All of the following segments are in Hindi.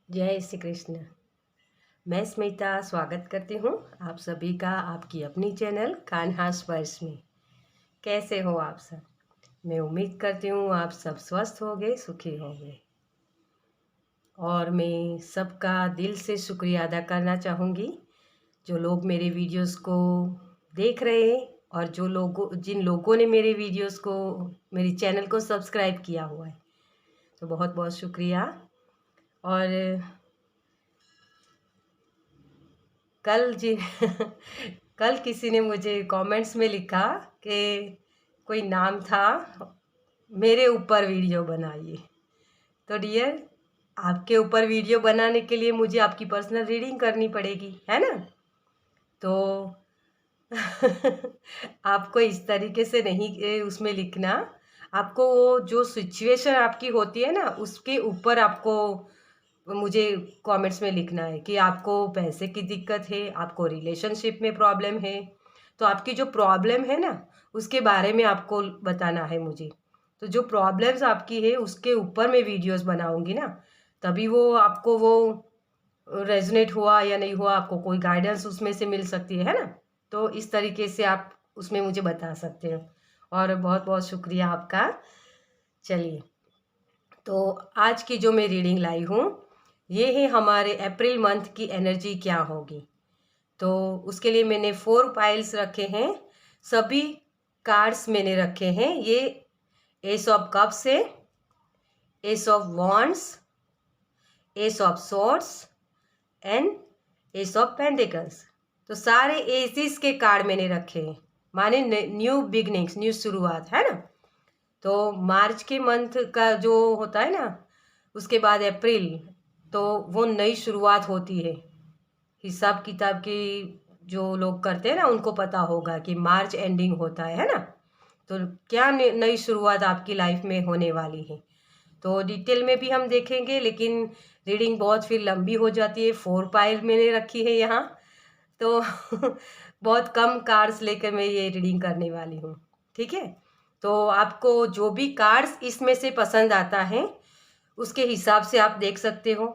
जय श्री कृष्ण। मैं स्मिता स्वागत करती हूँ आप सभी का आपकी अपनी चैनल कान्हा स्पर्श में। कैसे हो आप सब? मैं उम्मीद करती हूँ आप सब स्वस्थ होंगे, सुखी होंगे। और मैं सबका दिल से शुक्रिया अदा करना चाहूँगी जो लोग मेरे वीडियोस को देख रहे हैं और जिन लोगों ने मेरे वीडियोस को, मेरी चैनल को सब्सक्राइब किया हुआ है, तो बहुत बहुत शुक्रिया। और कल जी कल किसी ने मुझे कमेंट्स में लिखा कि कोई नाम था, मेरे ऊपर वीडियो बनाइए। तो डियर, आपके ऊपर वीडियो बनाने के लिए मुझे आपकी पर्सनल रीडिंग करनी पड़ेगी, है ना? तो आपको इस तरीके से नहीं उसमें लिखना। आपको वो जो सिचुएशन आपकी होती है ना, उसके ऊपर आपको मुझे कमेंट्स में लिखना है कि आपको पैसे की दिक्कत है, आपको रिलेशनशिप में प्रॉब्लम है। तो आपकी जो प्रॉब्लम है ना, उसके बारे में आपको बताना है मुझे। तो जो प्रॉब्लम्स आपकी है उसके ऊपर मैं वीडियोस बनाऊंगी ना, तभी वो आपको वो रेजोनेट हुआ या नहीं हुआ, आपको कोई गाइडेंस उसमें से मिल सकती है ना। तो इस तरीके से आप उसमें मुझे बता सकते हो। और बहुत बहुत शुक्रिया आपका। चलिए, तो आज की जो मैं रीडिंग लाई हूँ, ये है हमारे अप्रैल मंथ की एनर्जी क्या होगी। तो उसके लिए मैंने 4 पाइल्स रखे हैं। सभी कार्ड्स मैंने रखे हैं। ये एस ऑफ कप्स है, S of wands, S of swords and S of pentacles. तो सारे एसिस के कार्ड मैंने रखे हैं, माने न्यू बिगनिंग्स, न्यू शुरुआत, है ना। तो मार्च के मंथ का जो होता है ना, उसके बाद अप्रैल, तो वो नई शुरुआत होती है। हिसाब किताब की जो लोग करते हैं ना, उनको पता होगा कि मार्च एंडिंग होता है ना। तो क्या नई शुरुआत आपकी लाइफ में होने वाली है, तो डिटेल में भी हम देखेंगे, लेकिन रीडिंग बहुत फिर लंबी हो जाती है। 4 पाइल मैंने रखी है यहाँ, तो बहुत कम कार्ड्स लेकर मैं ये रीडिंग करने वाली हूँ, ठीक है। तो आपको जो भी कार्ड्स इसमें से पसंद आता है, उसके हिसाब से आप देख सकते हो।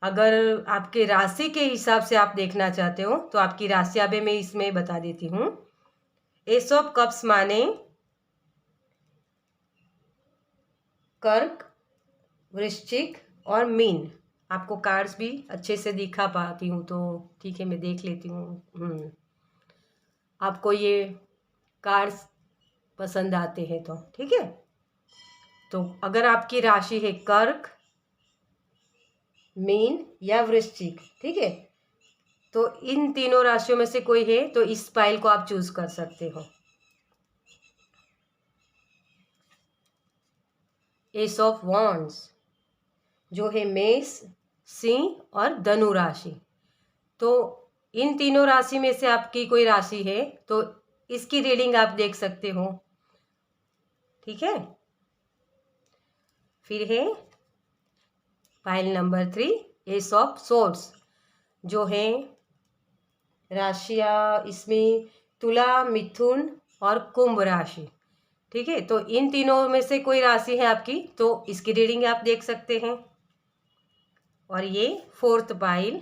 अगर आपके राशि के हिसाब से आप देखना चाहते हो, तो आपकी राशि अभी मैं इसमें बता देती हूँ। एस ऑफ कप्स माने कर्क, वृश्चिक और मीन। आपको कार्ड्स भी अच्छे से दिखा पाती हूँ तो ठीक है, मैं देख लेती हूँ। आपको ये कार्ड्स पसंद आते हैं तो ठीक है। तो अगर आपकी राशि है कर्क, मीन या वृश्चिक, ठीक है, तो इन तीनों राशियों में से कोई है तो इस पाइल को आप चूज कर सकते हो। एस ऑफ वॉन्ड्स जो है मेष, सिंह और धनु राशि। तो इन तीनों राशि में से आपकी कोई राशि है तो इसकी रीडिंग आप देख सकते हो, ठीक है। फिर है pile number 3, S of swords, जो है राशियां इसमें तुला, मिथुन और कुंभ राशि, ठीक है। तो इन तीनों में से कोई राशि है आपकी तो इसकी रीडिंग आप देख सकते हैं। और ये 4th पाइल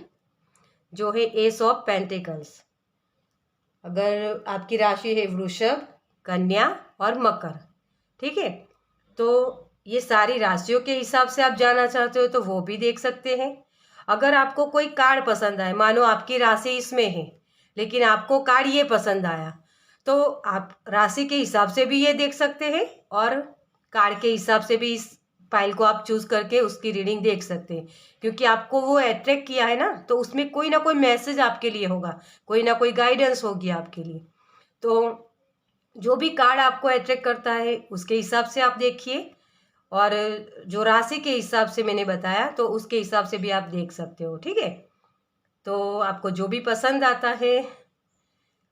जो है एस ऑफ पेंटिकल्स। अगर आपकी राशि है वृषभ, कन्या और मकर, ठीक है, तो ये सारी राशियों के हिसाब से आप जानना चाहते हो तो वो भी देख सकते हैं। अगर आपको कोई कार्ड पसंद आए, मानो आपकी राशि इसमें है लेकिन आपको कार्ड ये पसंद आया, तो आप राशि के हिसाब से भी ये देख सकते हैं और कार्ड के हिसाब से भी इस फाइल को आप चूज करके उसकी रीडिंग देख सकते हैं। क्योंकि आपको वो अट्रैक्ट किया है ना, तो उसमें कोई ना कोई मैसेज आपके लिए होगा, कोई ना कोई गाइडेंस होगी आपके लिए। तो जो भी कार्ड आपको अट्रैक्ट करता है उसके हिसाब से आप देखिए, और जो राशि के हिसाब से मैंने बताया तो उसके हिसाब से भी आप देख सकते हो, ठीक है। तो आपको जो भी पसंद आता है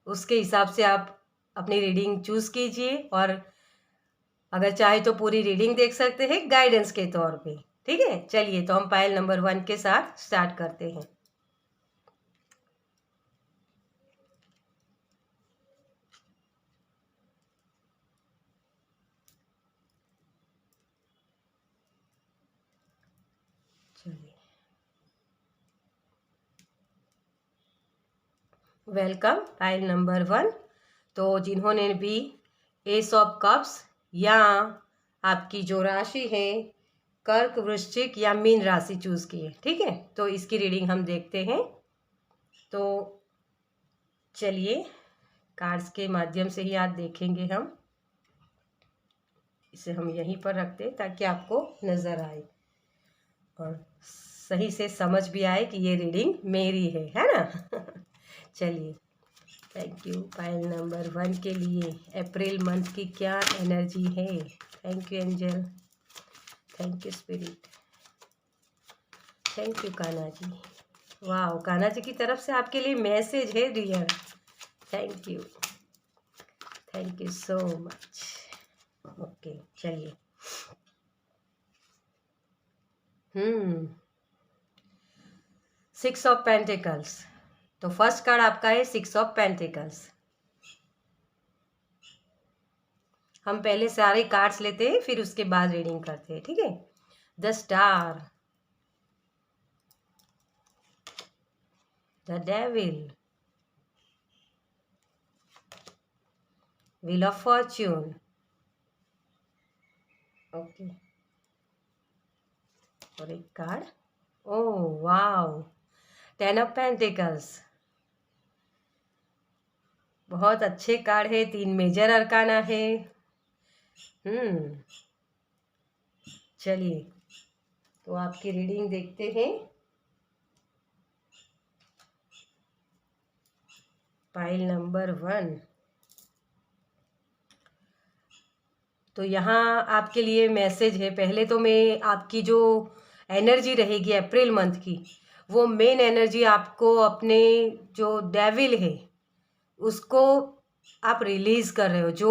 उसके हिसाब से आप अपनी रीडिंग चूज कीजिए, और अगर चाहे तो पूरी रीडिंग देख सकते हैं गाइडेंस के तौर पे, ठीक है। चलिए, तो हम पाइल नंबर 1 के साथ स्टार्ट करते हैं। चलिए, वेलकम पाइल नंबर 1। तो जिन्होंने भी एस ऑफ कप्स या आपकी जो राशि है कर्क, वृश्चिक या मीन राशि चूज की है, ठीक है, तो इसकी रीडिंग हम देखते हैं। तो चलिए कार्ड्स के माध्यम से ही आज देखेंगे हम। इसे हम यहीं पर रखते हैं ताकि आपको नज़र आए और सही से समझ भी आए कि ये रीडिंग मेरी है ना। चलिए, थैंक यू पाइल नंबर 1 के लिए अप्रैल मंथ की क्या एनर्जी है। Thank you angel, thank you spirit, thank you Kanha ji. वाह, कान्हा जी की तरफ से आपके लिए मैसेज है dear. Thank you so much. Okay चलिए। 6 ऑफ पेंटिकल्स। तो फर्स्ट कार्ड आपका है 6 ऑफ पेंटिकल्स। हम पहले सारे कार्ड्स लेते हैं फिर उसके बाद रीडिंग करते हैं, ठीक है। The star, the devil, wheel of Fortune, okay, और एक card, oh wow, 10 of pentacles. बहुत अच्छे कार्ड है, 3 मेजर अरकाना है। चलिए तो आपकी रीडिंग देखते हैं। Pile number 1। तो यहाँ आपके लिए मैसेज है। पहले तो मैं आपकी जो एनर्जी रहेगी अप्रैल मंथ की, वो मेन एनर्जी आपको अपने जो डेविल है उसको आप रिलीज कर रहे हो। जो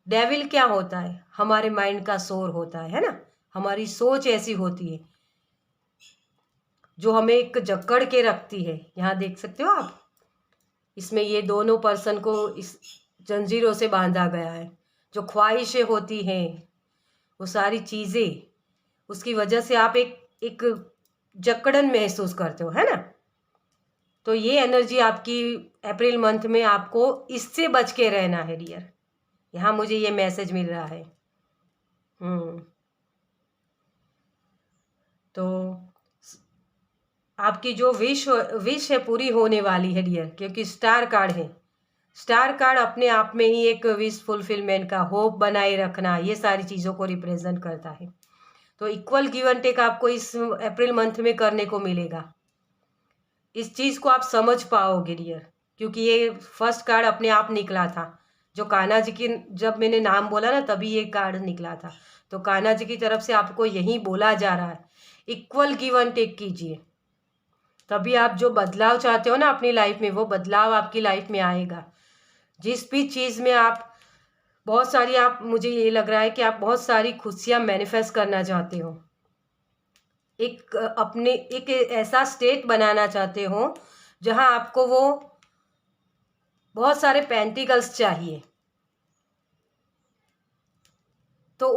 डेविल क्या होता है, हमारे माइंड का शोर होता है ना, हमारी सोच ऐसी होती है जो हमें एक जकड़ के रखती है। यहाँ देख सकते हो आप, इसमें ये दोनों पर्सन को इस जंजीरों से बांधा गया है। जो ख्वाहिशें होती हैं, वो सारी चीज़ें, उसकी वजह से आप एक जकड़न महसूस करते हो, है ना। तो ये एनर्जी आपकी अप्रैल मंथ में, आपको इससे बच के रहना है डियर। यहाँ मुझे ये मैसेज मिल रहा है। तो आपकी जो विश है पूरी होने वाली है डियर, क्योंकि स्टार कार्ड है। स्टार कार्ड अपने आप में ही एक विश फुलफिलमेंट का, होप बनाए रखना, ये सारी चीज़ों को रिप्रेजेंट करता है। तो इक्वल गिव एंड टेक आपको इस अप्रैल मंथ में करने को मिलेगा। इस चीज़ को आप समझ पाओगे डियर, क्योंकि ये फर्स्ट कार्ड अपने आप निकला था। जो कान्हा जी की, जब मैंने नाम बोला ना तभी ये कार्ड निकला था। तो कान्हा जी की तरफ से आपको यही बोला जा रहा है, इक्वल गिव एंड टेक कीजिए, तभी आप जो बदलाव चाहते हो ना अपनी लाइफ में, वो बदलाव आपकी लाइफ में आएगा। जिस भी चीज़ में आप बहुत सारी, आप, मुझे ये लग रहा है कि आप बहुत सारी खुशियाँ मैनिफेस्ट करना चाहते हो। एक अपने एक ऐसा स्टेट बनाना चाहते हो जहां आपको वो बहुत सारे पेंटिकल्स चाहिए। तो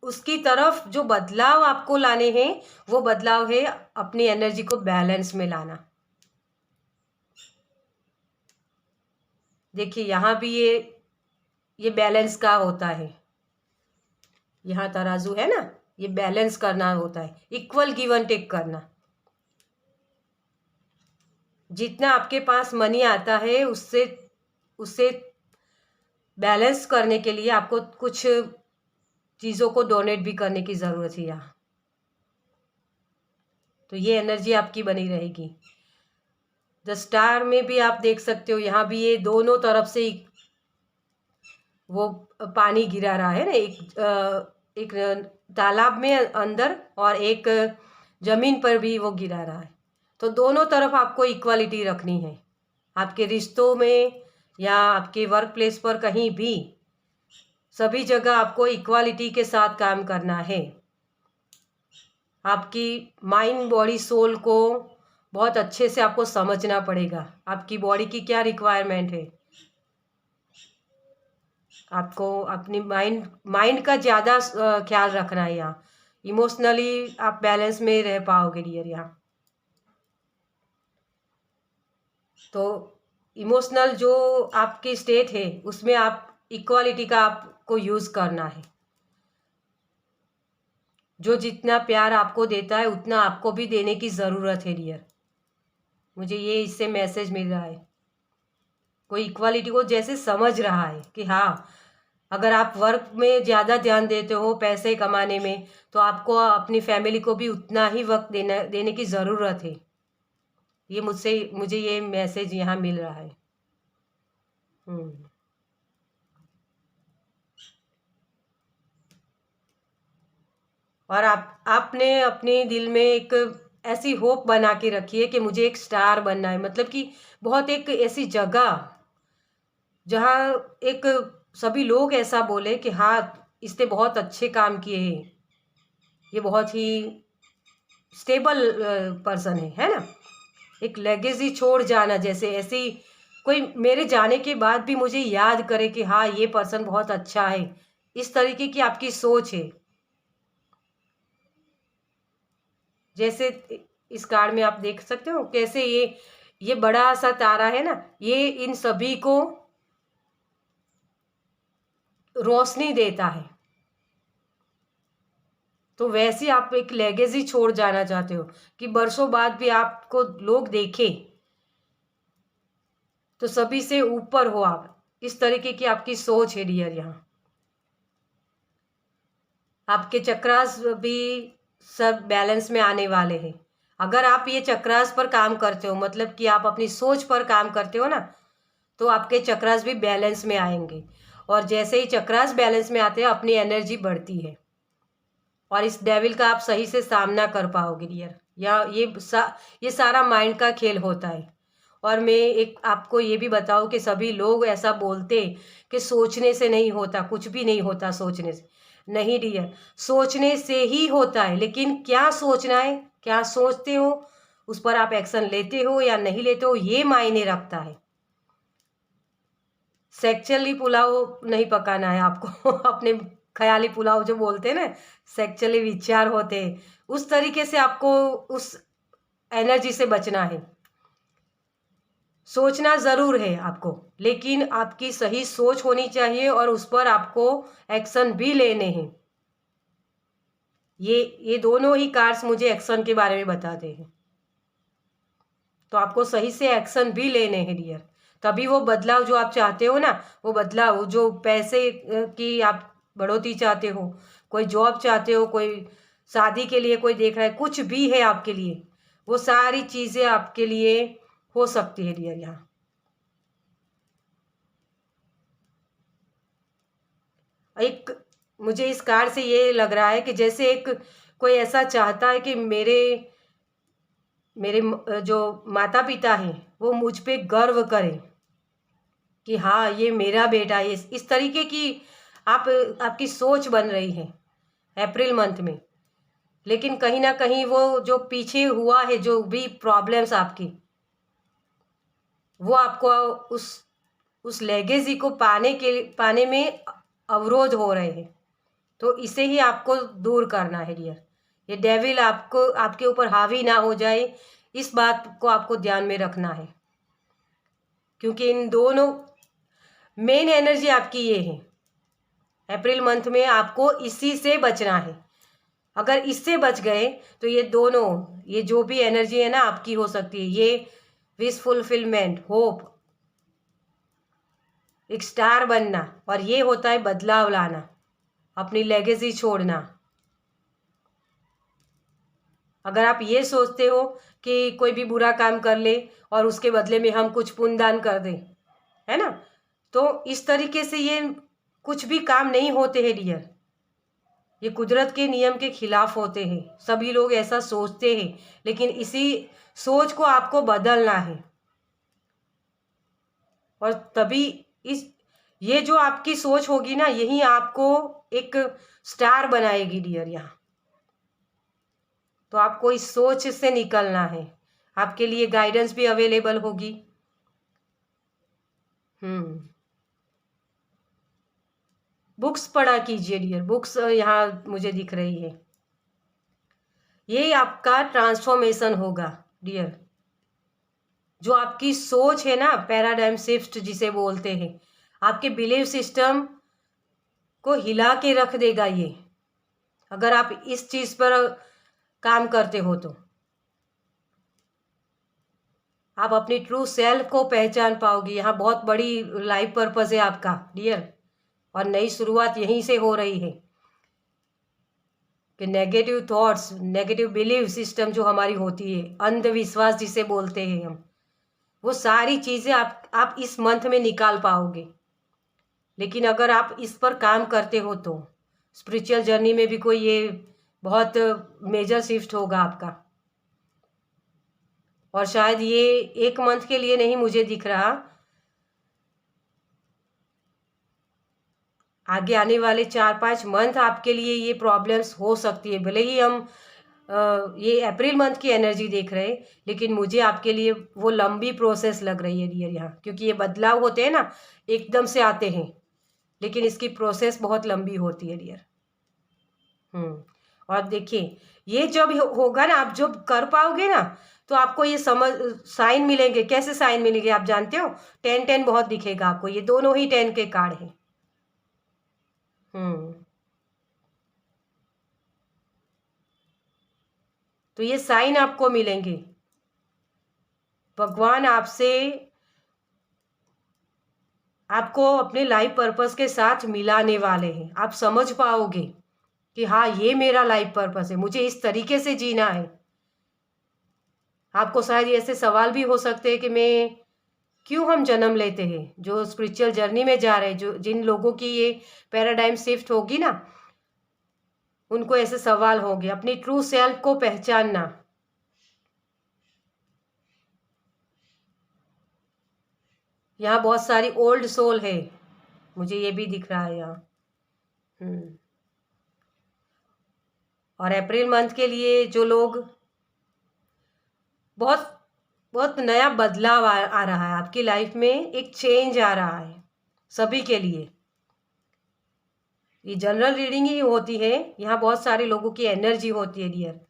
उसकी तरफ जो बदलाव आपको लाने हैं, वो बदलाव है अपनी एनर्जी को बैलेंस में लाना। देखिए यहाँ भी ये बैलेंस का होता है। यहाँ तराजू है ना, ये बैलेंस करना होता है, इक्वल गिव एंड टेक करना। जितना आपके पास मनी आता है उससे उससे बैलेंस करने के लिए आपको कुछ चीज़ों को डोनेट भी करने की ज़रूरत है यहाँ। तो ये एनर्जी आपकी बनी रहेगी। द स्टार में भी आप देख सकते हो, यहाँ भी ये दोनों तरफ से वो पानी गिरा रहा है ना, एक तालाब में अंदर और एक जमीन पर भी वो गिरा रहा है। तो दोनों तरफ आपको इक्वालिटी रखनी है, आपके रिश्तों में या आपके वर्क प्लेस पर, कहीं भी, सभी जगह आपको इक्वालिटी के साथ काम करना है। आपकी माइंड, बॉडी, सोल को बहुत अच्छे से आपको समझना पड़ेगा, आपकी बॉडी की क्या रिक्वायरमेंट है। आपको अपनी माइंड का ज़्यादा ख्याल रखना है। यहाँ इमोशनली आप बैलेंस में रह पाओगे डियर। यहाँ तो इमोशनल जो आपकी स्टेट है उसमें आप इक्वालिटी का आपको यूज़ करना है। जो जितना प्यार आपको देता है उतना आपको भी देने की ज़रूरत है डियर। मुझे ये इससे मैसेज मिल रहा है। कोई इक्वालिटी को जैसे समझ रहा है कि हाँ, अगर आप वर्क में ज़्यादा ध्यान देते हो पैसे कमाने में, तो आपको अपनी फैमिली को भी उतना ही वक्त देने की ज़रूरत है। ये मुझे ये मैसेज यहाँ मिल रहा है। और आपने अपने दिल में एक ऐसी होप बना के रखी है कि मुझे एक स्टार बनना है, मतलब कि बहुत एक ऐसी जगह जहाँ एक सभी लोग ऐसा बोले कि हाँ, इसने बहुत अच्छे काम किए हैं, ये बहुत ही स्टेबल पर्सन है ना। एक लेगेसी छोड़ जाना, जैसे ऐसी कोई मेरे जाने के बाद भी मुझे याद करे कि हाँ, ये पर्सन बहुत अच्छा है। इस तरीके की आपकी सोच है। जैसे इस कार्ड में आप देख सकते हो कैसे ये बड़ा सा तारा है ना, ये इन सभी को रोशनी देता है। तो वैसे आप एक लेगेसी छोड़ जाना चाहते हो कि बरसों बाद भी आपको लोग देखें, तो सभी से ऊपर हो आप। इस तरीके की आपकी सोच है डियर। यहाँ आपके चक्रास भी सब बैलेंस में आने वाले हैं। अगर आप ये चक्रास पर काम करते हो, मतलब कि आप अपनी सोच पर काम करते हो ना, तो आपके चक्रास भी बैलेंस में आएंगे। और जैसे ही चक्रास बैलेंस में आते हैं, अपनी एनर्जी बढ़ती है और इस डेविल का आप सही से सामना कर पाओगे डियर। या ये सारा माइंड का खेल होता है। और मैं एक आपको ये भी बताऊं कि सभी लोग ऐसा बोलते कि सोचने से नहीं होता, कुछ भी नहीं होता सोचने से। नहीं डियर, सोचने से ही होता है, लेकिन क्या सोचना है, क्या सोचते हो, उस पर आप एक्शन लेते हो या नहीं लेते हो, ये मायने रखता है। सेक्चुअली पुलाव नहीं पकाना है आपको अपने ख्याली पुलाव जो बोलते हैं ना, सेक्चुअली विचार होते हैं, उस तरीके से आपको उस एनर्जी से बचना है। सोचना ज़रूर है आपको, लेकिन आपकी सही सोच होनी चाहिए और उस पर आपको एक्शन भी लेने हैं। ये दोनों ही कार्ड्स मुझे एक्शन के बारे में बताते हैं। तो आपको सही से एक्शन भी लेने हैं डियर। तभी वो बदलाव जो आप चाहते हो ना, वो बदलाव जो पैसे की आप बढ़ोतरी चाहते हो, कोई जॉब चाहते हो, कोई शादी के लिए कोई देख रहा है, कुछ भी है आपके लिए, वो सारी चीज़ें आपके लिए हो सकती है डियर। यहाँ एक मुझे इस कार्ड से ये लग रहा है कि जैसे एक कोई ऐसा चाहता है कि मेरे मेरे जो माता पिता हैं वो मुझ पे गर्व करें कि हाँ, ये मेरा बेटा है। इस तरीके की आपकी सोच बन रही है अप्रैल मंथ में। लेकिन कहीं ना कहीं वो जो पीछे हुआ है, जो भी प्रॉब्लम्स आपकी, वो आपको उस लेगेसी को पाने में अवरोध हो रहे हैं। तो इसे ही आपको दूर करना है डियर। ये डेविल आपके ऊपर हावी ना हो जाए, इस बात को आपको ध्यान में रखना है। क्योंकि इन दोनों मेन एनर्जी आपकी ये है। अप्रैल मंथ में आपको इसी से बचना है। अगर इससे बच गए तो ये दोनों, ये जो भी एनर्जी है ना आपकी, हो सकती है ये विश फुलफिलमेंट, होप, एक स्टार बनना, और ये होता है बदलाव लाना, अपनी लेगेसी छोड़ना। अगर आप ये सोचते हो कि कोई भी बुरा काम कर ले और उसके बदले में हम कुछ पुण्यदान कर दें, है ना, तो इस तरीके से ये कुछ भी काम नहीं होते हैं डियर। ये कुदरत के नियम के खिलाफ होते हैं। सभी लोग ऐसा सोचते हैं, लेकिन इसी सोच को आपको बदलना है। और तभी इस ये जो आपकी सोच होगी ना, यही आपको एक स्टार बनाएगी डियर। यहाँ तो आपको इस सोच से निकलना है। आपके लिए गाइडेंस भी अवेलेबल होगी। बुक्स पढ़ा कीजिए डियर। बुक्स यहाँ मुझे दिख रही है। ये आपका ट्रांसफॉर्मेशन होगा डियर। जो आपकी सोच है ना, पैराडाइम शिफ्ट जिसे बोलते हैं, आपके बिलीव सिस्टम को हिला के रख देगा ये, अगर आप इस चीज़ पर काम करते हो तो आप अपनी ट्रू सेल्फ को पहचान पाओगे। यहाँ बहुत बड़ी लाइफ पर्पस है आपका डियर, और नई शुरुआत यहीं से हो रही है कि negative thoughts, negative believe system जो हमारी होती है, अंधविश्वास जिसे बोलते हैं हम, वो सारी चीज़ें आप इस मंथ में निकाल पाओगे। लेकिन अगर आप इस पर काम करते हो तो स्पिरिचुअल जर्नी में भी कोई ये बहुत मेजर शिफ्ट होगा आपका। और शायद ये एक मंथ के लिए नहीं मुझे दिख रहा, आगे आने वाले 4-5 मंथ आपके लिए ये प्रॉब्लम्स हो सकती है। भले ही हम ये अप्रैल मंथ की एनर्जी देख रहे हैं, लेकिन मुझे आपके लिए वो लंबी प्रोसेस लग रही है डियर यहाँ, क्योंकि ये बदलाव होते हैं ना, एकदम से आते हैं, लेकिन इसकी प्रोसेस बहुत लंबी होती है डियर। और देखिए, ये जब होगा ना, आप जब कर पाओगे ना, तो आपको ये समझ साइन मिलेंगे। कैसे साइन मिलेंगे आप जानते हो? 10-10 बहुत दिखेगा आपको, ये दोनों ही 10 के कार्ड हैं। तो ये साइन आपको मिलेंगे, भगवान आपको अपने लाइफ पर्पस के साथ मिलाने वाले हैं। आप समझ पाओगे कि हाँ, ये मेरा लाइफ पर्पस है, मुझे इस तरीके से जीना है। आपको शायद ऐसे सवाल भी हो सकते हैं कि मैं क्यों हम जन्म लेते हैं, जो स्पिरिचुअल जर्नी में जा रहे हैं, जो जिन लोगों की ये पैराडाइम शिफ्ट होगी ना, उनको ऐसे सवाल होंगे। अपनी ट्रू सेल्फ को पहचानना, यहाँ बहुत सारी ओल्ड सोल है, मुझे ये भी दिख रहा है यहाँ। और अप्रैल मंथ के लिए जो लोग, बहुत बहुत नया बदलाव आ रहा है आपकी लाइफ में, एक चेंज आ रहा है सभी के लिए। ये जनरल रीडिंग ही होती है, यहाँ बहुत सारे लोगों की एनर्जी होती है डियर।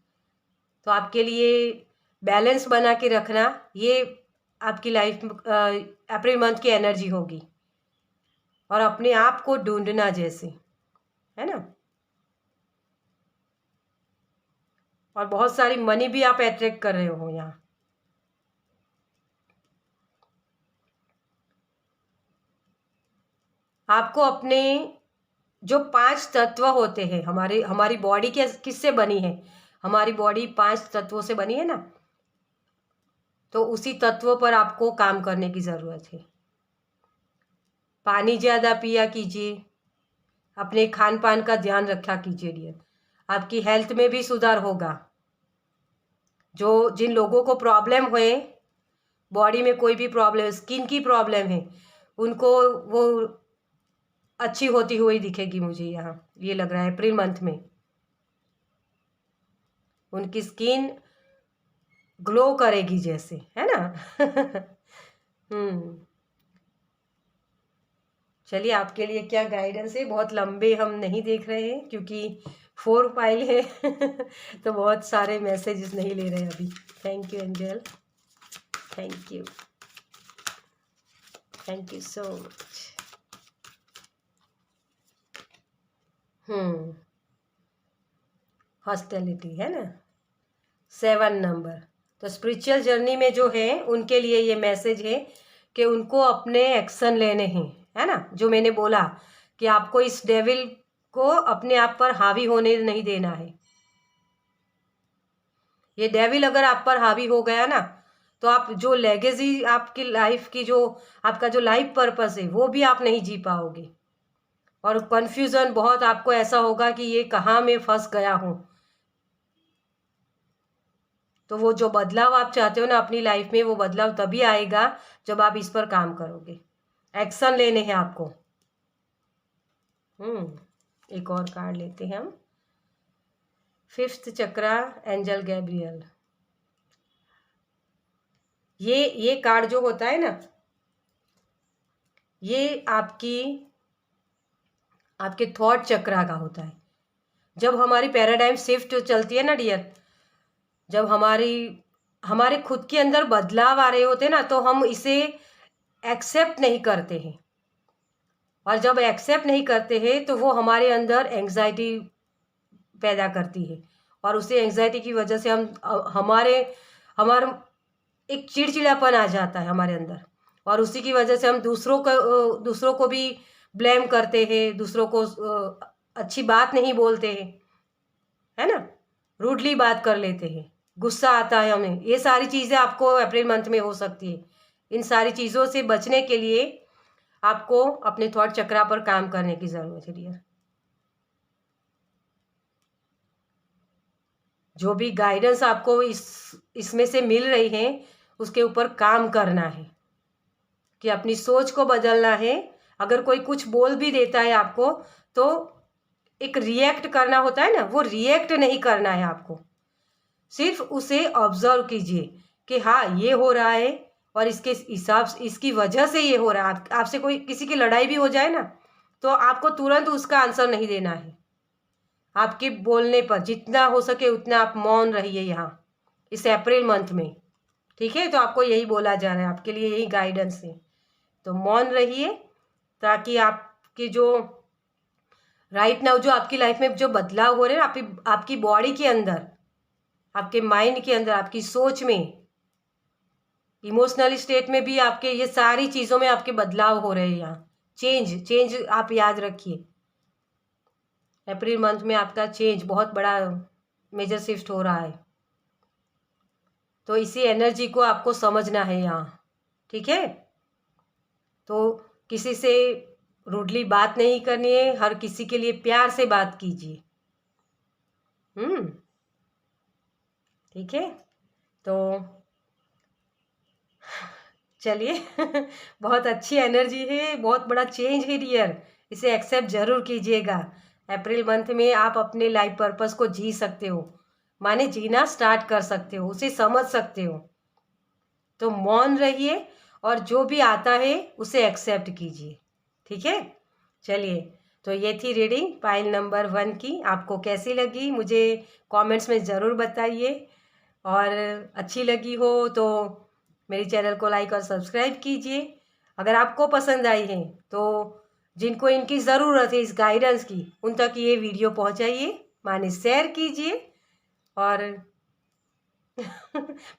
तो आपके लिए बैलेंस बना के रखना, ये आपकी लाइफ अप्रैल मंथ की एनर्जी होगी। और अपने आप को ढूंढना, जैसे है ना, और बहुत सारी मनी भी आप अट्रैक्ट कर रहे हो यहाँ। आपको अपने जो 5 तत्व होते हैं, हमारी बॉडी किससे बनी है? हमारी बॉडी 5 तत्वों से बनी है ना, तो उसी तत्वों पर आपको काम करने की ज़रूरत है। पानी ज़्यादा पिया कीजिए, अपने खान पान का ध्यान रखा कीजिए डियर, आपकी हेल्थ में भी सुधार होगा। जिन लोगों को प्रॉब्लम हुए, बॉडी में कोई भी प्रॉब्लम, स्किन की प्रॉब्लम है, उनको वो अच्छी होती हुई दिखेगी मुझे यहाँ, ये लग रहा है अप्रैल मंथ में उनकी स्किन ग्लो करेगी जैसे, है ना। चलिए, आपके लिए क्या गाइडेंस है। बहुत लंबे हम नहीं देख रहे हैं, क्योंकि 4 फाइल है। तो बहुत सारे मैसेजेस नहीं ले रहे अभी। Thank you angel, thank you, thank you so much. Hostility है ना, 7 नंबर। तो स्पिरिचुअल जर्नी में जो है, उनके लिए ये मैसेज है कि उनको अपने एक्शन लेने हैं, है ना। जो मैंने बोला कि आपको इस डेविल को अपने आप पर हावी होने नहीं देना है। ये डेविल अगर आप पर हावी हो गया ना, तो आप जो लेगेसी आपकी लाइफ की, जो आपका जो लाइफ पर्पस है, वो भी आप नहीं जी पाओगे। और कन्फ्यूज़न बहुत आपको ऐसा होगा कि ये कहाँ मैं फंस गया हूँ। तो वो जो बदलाव आप चाहते हो ना अपनी लाइफ में, वो बदलाव तभी आएगा जब आप इस पर काम करोगे। एक्शन लेने हैं आपको। एक और कार्ड लेते हैं हम। 5th चक्रा, एंजल गैब्रियल। ये कार्ड जो होता है ना, ये आपके थॉट चक्रा का होता है। जब हमारी पैराडाइम शिफ्ट चलती है ना डियर, जब हमारी हमारे खुद के अंदर बदलाव आ रहे होते ना, तो हम इसे एक्सेप्ट नहीं करते हैं, और जब एक्सेप्ट नहीं करते हैं तो वो हमारे अंदर एंग्जाइटी पैदा करती है, और उसी एंग्जाइटी की वजह से हमारे हमारे एक चिड़चिड़ापन आ जाता है हमारे अंदर, और उसी की वजह से हम दूसरों को भी ब्लेम करते हैं, दूसरों को अच्छी बात नहीं बोलते हैं, है ना, रूडली बात कर लेते हैं, गुस्सा आता है हमें। ये सारी चीज़ें आपको अप्रैल मंथ में हो सकती है। इन सारी चीज़ों से बचने के लिए आपको अपने थॉट चक्रा पर काम करने की ज़रूरत है डियर। जो भी गाइडेंस आपको इसमें से मिल रही है, उसके ऊपर काम करना है, कि अपनी सोच को बदलना है। अगर कोई कुछ बोल भी देता है आपको, तो एक रिएक्ट करना होता है ना, वो रिएक्ट नहीं करना है आपको। सिर्फ उसे ऑब्जर्व कीजिए कि हाँ ये हो रहा है, और इसके हिसाब से, इसकी वजह से ये हो रहा है। आपसे कोई किसी की लड़ाई भी हो जाए ना, तो आपको तुरंत उसका आंसर नहीं देना है। आपके बोलने पर जितना हो सके उतना आप मौन रहिए यहाँ इस अप्रैल मंथ में, ठीक है। तो आपको यही बोला जा रहा है, आपके लिए यही गाइडेंस है। तो मौन रहिए, ताकि आपकी जो राइट नाउ जो आपकी लाइफ में जो बदलाव हो रहे हैं आपकी बॉडी के अंदर, आपके माइंड के अंदर, आपकी सोच में, इमोशनल स्टेट में भी, आपके ये सारी चीज़ों में आपके बदलाव हो रहे हैं यहाँ। चेंज आप याद रखिए, अप्रैल मंथ में आपका चेंज बहुत बड़ा मेजर शिफ्ट हो रहा है। तो इसी एनर्जी को आपको समझना है यहाँ, ठीक है। तो किसी से रूडली बात नहीं करनी है, हर किसी के लिए प्यार से बात कीजिए। ठीक है। तो चलिए बहुत अच्छी एनर्जी है, बहुत बड़ा चेंज है डियर, इसे एक्सेप्ट जरूर कीजिएगा। अप्रैल मंथ में आप अपने लाइफ पर्पस को जी सकते हो, माने जीना स्टार्ट कर सकते हो, उसे समझ सकते हो। तो मौन रहिए, और जो भी आता है उसे एक्सेप्ट कीजिए, ठीक है। चलिए, तो ये थी रीडिंग पाइल नंबर 1 की। आपको कैसी लगी मुझे कमेंट्स में ज़रूर बताइए, और अच्छी लगी हो तो मेरे चैनल को लाइक और सब्सक्राइब कीजिए। अगर आपको पसंद आई है तो जिनको इनकी ज़रूरत है इस गाइडेंस की, उन तक ये वीडियो पहुंचाइए, माने शेयर कीजिए। और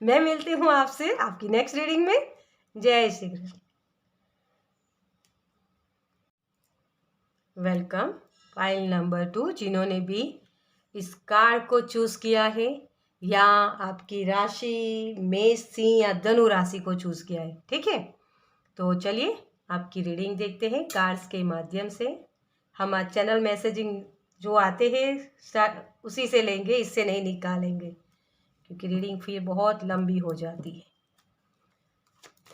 मैं मिलती हूँ आपसे आपकी नेक्स्ट रीडिंग में। जय Shri Krishna. Welcome file number 2, जिन्होंने भी इस कार्ड को चूज़ किया है, या आपकी राशि मेष, सिंह या धनु राशि को चूज़ किया है, ठीक है। तो चलिए आपकी रीडिंग देखते हैं कार्ड्स के माध्यम से। हम आज चैनल मैसेजिंग जो आते हैं उसी से लेंगे, इससे नहीं निकालेंगे, क्योंकि रीडिंग फिर बहुत लंबी हो जाती है।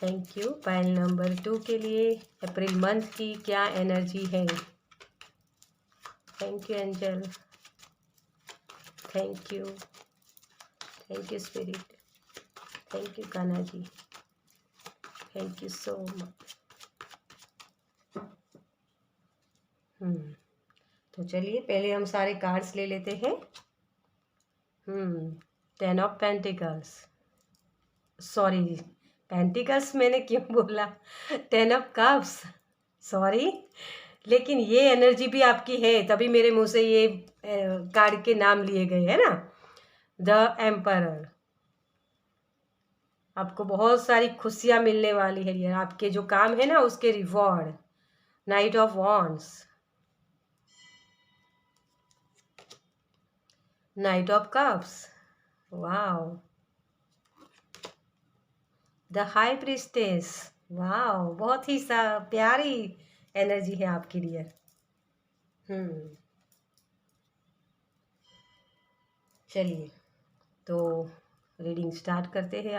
Thank you. फाइल नंबर 2 के लिए अप्रैल मंथ की क्या एनर्जी है। Thank you angel, thank you spirit, thank you Kanha ji, thank you so much. तो चलिए पहले हम सारे कार्ड्स ले लेते हैं। 10 ऑफ पेंटिकल्स, सॉरी पेंटिकल्स मैंने क्यों बोला, 10 ऑफ कप्स, सॉरी। लेकिन ये एनर्जी भी आपकी है, तभी मेरे मुंह से ये कार्ड के नाम लिए गए हैं ना। द एम्परर, आपको बहुत सारी खुशियाँ मिलने वाली है यार, आपके जो काम है ना उसके reward. Night of wands, night of cups, wow, the high priestess, wow, बहुत ही प्यारी एनर्जी है आपके लिए। चलिए तो रीडिंग स्टार्ट करते हैं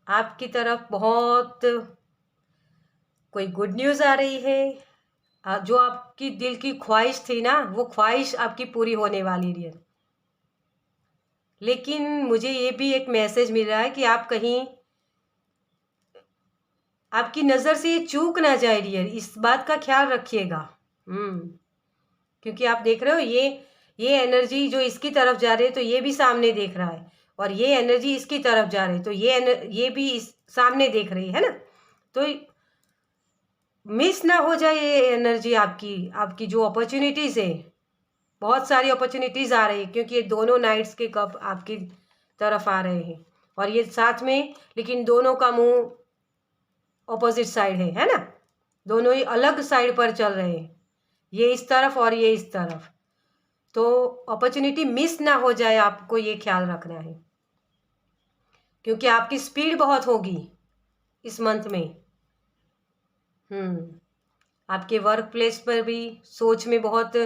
आपकी तरफ बहुत कोई गुड न्यूज़ आ रही है। जो आपकी दिल की ख्वाहिश थी ना, वो ख्वाहिश आपकी पूरी होने वाली है। लेकिन मुझे ये भी एक मैसेज मिल रहा है कि आप कहीं, आपकी नज़र से ये चूक ना जाए डियर, इस बात का ख्याल रखिएगा। क्योंकि आप देख रहे हो ये एनर्जी जो इसकी तरफ जा रही है, तो ये भी सामने देख रहा है, और ये एनर्जी इसकी तरफ जा रही है, तो ये भी इस सामने देख रही है ना, तो मिस ना हो जाए ये एनर्जी आपकी जो अपॉर्चुनिटीज़ है, बहुत सारी अपॉर्चुनिटीज़ आ रही है, क्योंकि ये दोनों नाइट्स के कप आपकी तरफ आ रहे हैं और ये साथ में, लेकिन दोनों का मुंह ऑपोजिट साइड है ना, दोनों ही अलग साइड पर चल रहे हैं, ये इस तरफ और ये इस तरफ। तो अपॉर्चुनिटी मिस ना हो जाए, आपको ये ख्याल रखना है, क्योंकि आपकी स्पीड बहुत होगी इस मंथ में। आपके वर्क प्लेस पर भी सोच में बहुत,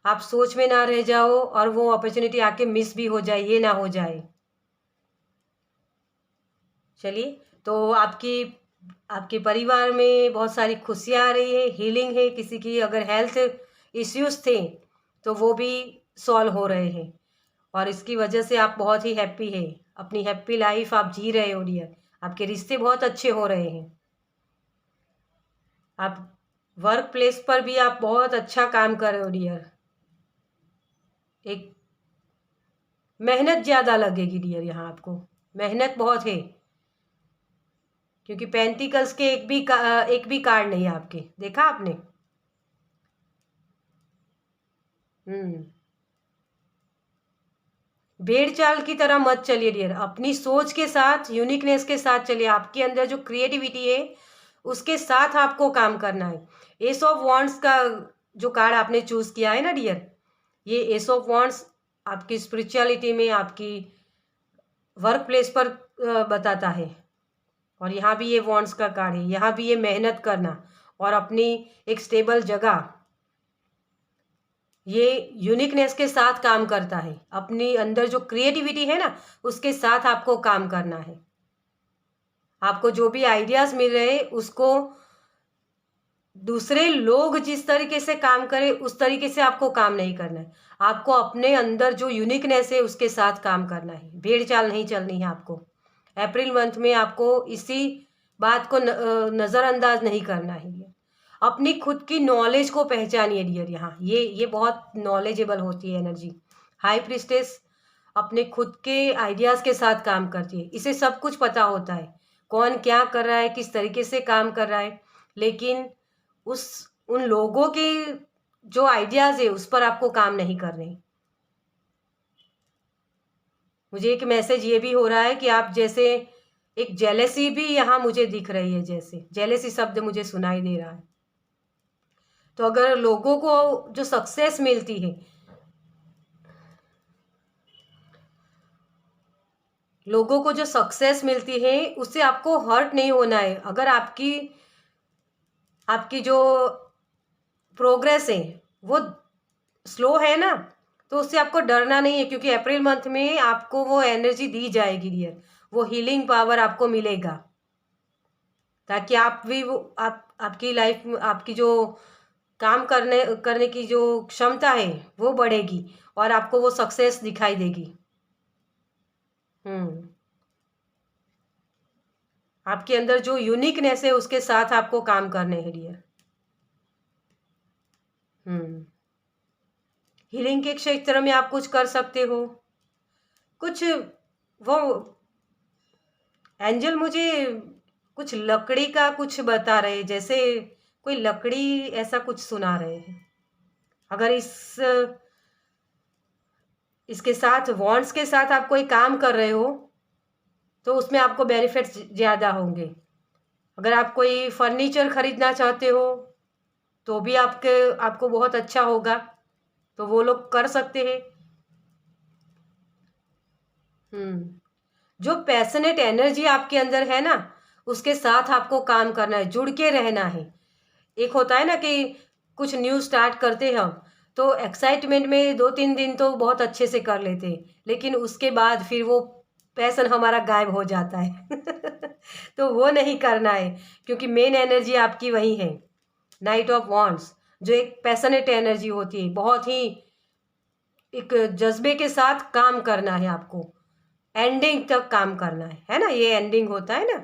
आप सोच में ना रह जाओ और वो अपॉर्चुनिटी आके मिस भी हो जाए, ये ना हो जाए। चलिए, तो आपके परिवार में बहुत सारी खुशियाँ आ रही है, हीलिंग है, किसी की अगर हेल्थ इश्यूज थे तो वो भी सॉल्व हो रहे हैं और इसकी वजह से आप बहुत ही हैप्पी है, अपनी हैप्पी लाइफ आप जी रहे हो डियर। आपके रिश्ते बहुत अच्छे हो रहे हैं, आप वर्क प्लेस पर भी आप बहुत अच्छा काम कर रहे हो डियर। एक मेहनत ज़्यादा लगेगी डियर, यहाँ आपको मेहनत बहुत है, क्योंकि पेंटिकल्स के एक भी कार्ड नहीं है आपके, देखा आपने। भेड़ चाल की तरह मत चलिए डियर, अपनी सोच के साथ, यूनिकनेस के साथ चलिए, आपके अंदर जो क्रिएटिविटी है उसके साथ आपको काम करना है। एस ऑफ वॉन्ड्स का जो कार्ड आपने चूज किया है ना डियर, ये एस ऑफ वॉन्ड्स आपकी स्पिरिचुअलिटी में, आपकी वर्क प्लेस पर बताता है, और यहाँ भी ये वॉन्ड्स का कार्ड है, यहाँ भी ये मेहनत करना और अपनी एक स्टेबल जगह, ये यूनिकनेस के साथ काम करता है, अपनी अंदर जो क्रिएटिविटी है ना उसके साथ आपको काम करना है। आपको जो भी आइडियाज़ मिल रहे हैं उसको दूसरे लोग जिस तरीके से काम करें उस तरीके से आपको काम नहीं करना है, आपको अपने अंदर जो यूनिकनेस है उसके साथ काम करना है, भेड़ चाल नहीं चलनी है आपको। अप्रैल मंथ में आपको इसी बात को नज़रअंदाज नहीं करना है। अपनी खुद की नॉलेज को पहचानिए डियर, यहाँ ये बहुत नॉलेजेबल होती है एनर्जी। हाई प्रिस्टेस अपने खुद के आइडियाज़ के साथ काम करती है, इसे सब कुछ पता होता है कौन क्या कर रहा है, किस तरीके से काम कर रहा है, लेकिन उन लोगों के जो आइडियाज़ है उस पर आपको काम नहीं करने। मुझे एक मैसेज ये भी हो रहा है कि आप जैसे एक जेलेसी भी यहाँ मुझे दिख रही है, जैसे जेलेसी शब्द मुझे सुनाई दे रहा है। तो अगर लोगों को जो सक्सेस मिलती है, लोगों को जो सक्सेस मिलती है उससे आपको हर्ट नहीं होना है। अगर आपकी जो प्रोग्रेस है वो स्लो है ना, तो उससे आपको डरना नहीं है, क्योंकि अप्रैल मंथ में आपको वो एनर्जी दी जाएगी डियर, वो हीलिंग पावर आपको मिलेगा, ताकि आप भी वो आपकी लाइफ में आपकी जो काम करने की जो क्षमता है वो बढ़ेगी और आपको वो सक्सेस दिखाई देगी। आपके अंदर जो यूनिकनेस है उसके साथ आपको काम करने हैं डियर। हीलिंग के क्षेत्र में आप कुछ कर सकते हो, कुछ वो एंजल मुझे कुछ लकड़ी का कुछ बता रहे, जैसे कोई लकड़ी ऐसा कुछ सुना रहे हैं। अगर इसके साथ वॉन्ड्स के साथ आप कोई काम कर रहे हो तो उसमें आपको बेनिफिट्स ज़्यादा होंगे। अगर आप कोई फर्नीचर खरीदना चाहते हो तो भी आपको बहुत अच्छा होगा, तो वो लोग कर सकते हैं। जो पैशनेट एनर्जी आपके अंदर है ना उसके साथ आपको काम करना है, जुड़ के रहना है। एक होता है ना कि कुछ न्यू स्टार्ट करते हैं हम, तो एक्साइटमेंट में 2-3 दिन तो बहुत अच्छे से कर लेते हैं, लेकिन उसके बाद फिर वो पैशन हमारा गायब हो जाता है तो वो नहीं करना है, क्योंकि मेन एनर्जी आपकी वही है, नाइट ऑफ वॉन्ड्स, जो एक पैशनेट एनर्जी होती है, बहुत ही एक जज्बे के साथ काम करना है आपको, एंडिंग तक काम करना है ना, ये एंडिंग होता है ना,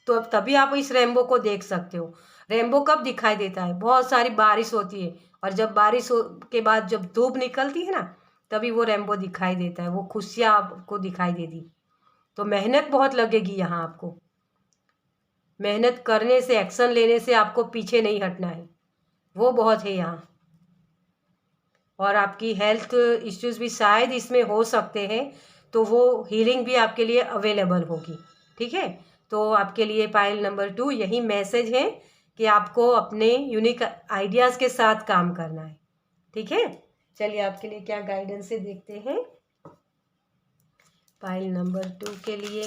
तो अब तभी आप इस रेनबो को देख सकते हो। रेनबो कब दिखाई देता है, बहुत सारी बारिश होती है, और जब बारिश के बाद जब धूप निकलती है ना तभी वो रेनबो दिखाई देता है, वो खुशियाँ आपको दिखाई देती। तो मेहनत बहुत लगेगी यहाँ आपको, मेहनत करने से, एक्शन लेने से आपको पीछे नहीं हटना है, वो बहुत है यहाँ। और आपकी हेल्थ इश्यूज भी शायद इसमें हो सकते हैं, तो वो हीलिंग भी आपके लिए अवेलेबल होगी। ठीक है, तो आपके लिए पाइल नंबर 2 यही मैसेज है कि आपको अपने यूनिक आइडियाज़ के साथ काम करना है। ठीक है, चलिए आपके लिए क्या गाइडेंस है देखते हैं। पाइल नंबर 2 के लिए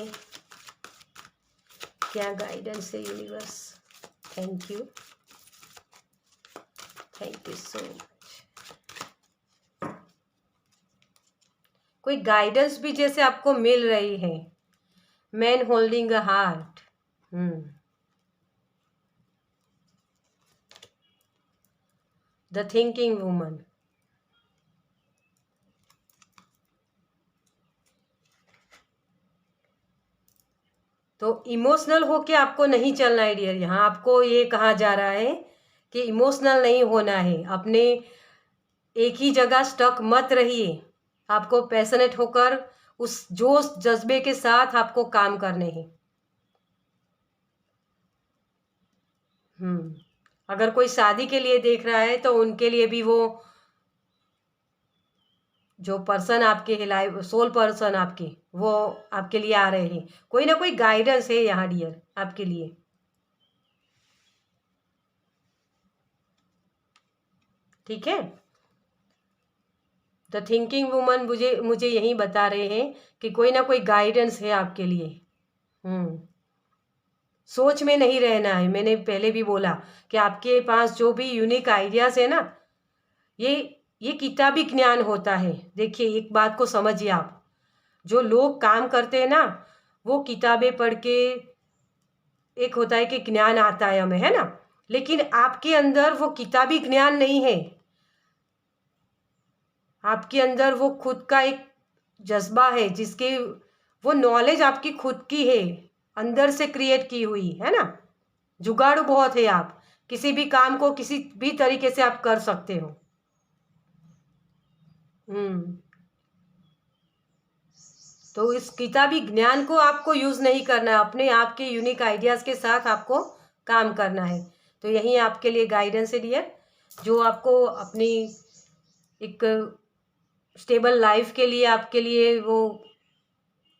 क्या गाइडेंस है universe. Thank you so much. कोई गाइडेंस भी जैसे आपको मिल रही है। Man holding a heart, the thinking woman, तो इमोशनल होके आपको नहीं चलना है डियर। यहाँ आपको ये कहा जा रहा है कि इमोशनल नहीं होना है, अपने एक ही जगह स्टक मत रहिए, आपको पैशनेट होकर उस जोश जज्बे के साथ आपको काम करने हैं। अगर कोई शादी के लिए देख रहा है तो उनके लिए भी वो जो पर्सन आपके लाइफ सोल पर्सन आपके, वो आपके लिए आ रहे हैं। कोई ना कोई गाइडेंस है यहाँ डियर आपके लिए। ठीक है, द थिंकिंग वुमन मुझे यही बता रहे हैं कि कोई ना कोई गाइडेंस है आपके लिए। सोच में नहीं रहना है। मैंने पहले भी बोला कि आपके पास जो भी यूनिक आइडियाज़ है ना, ये किताबी ज्ञान होता है। देखिए एक बात को समझिए आप, जो लोग काम करते हैं ना, वो किताबें पढ़ के, एक होता है कि ज्ञान आता है हमें, है ना, लेकिन आपके अंदर वो किताबी ज्ञान नहीं है। आपके अंदर वो खुद का एक जज्बा है, जिसके वो नॉलेज आपकी खुद की है, अंदर से क्रिएट की हुई है ना। जुगाड़ू बहुत है आप, किसी भी काम को किसी भी तरीके से आप कर सकते हो। तो इस किताबी ज्ञान को आपको यूज़ नहीं करना है, अपने आप के यूनिक आइडियाज़ के साथ आपको काम करना है। तो यही आपके लिए गाइडेंस है डियर, जो आपको अपनी एक स्टेबल लाइफ के लिए, आपके लिए वो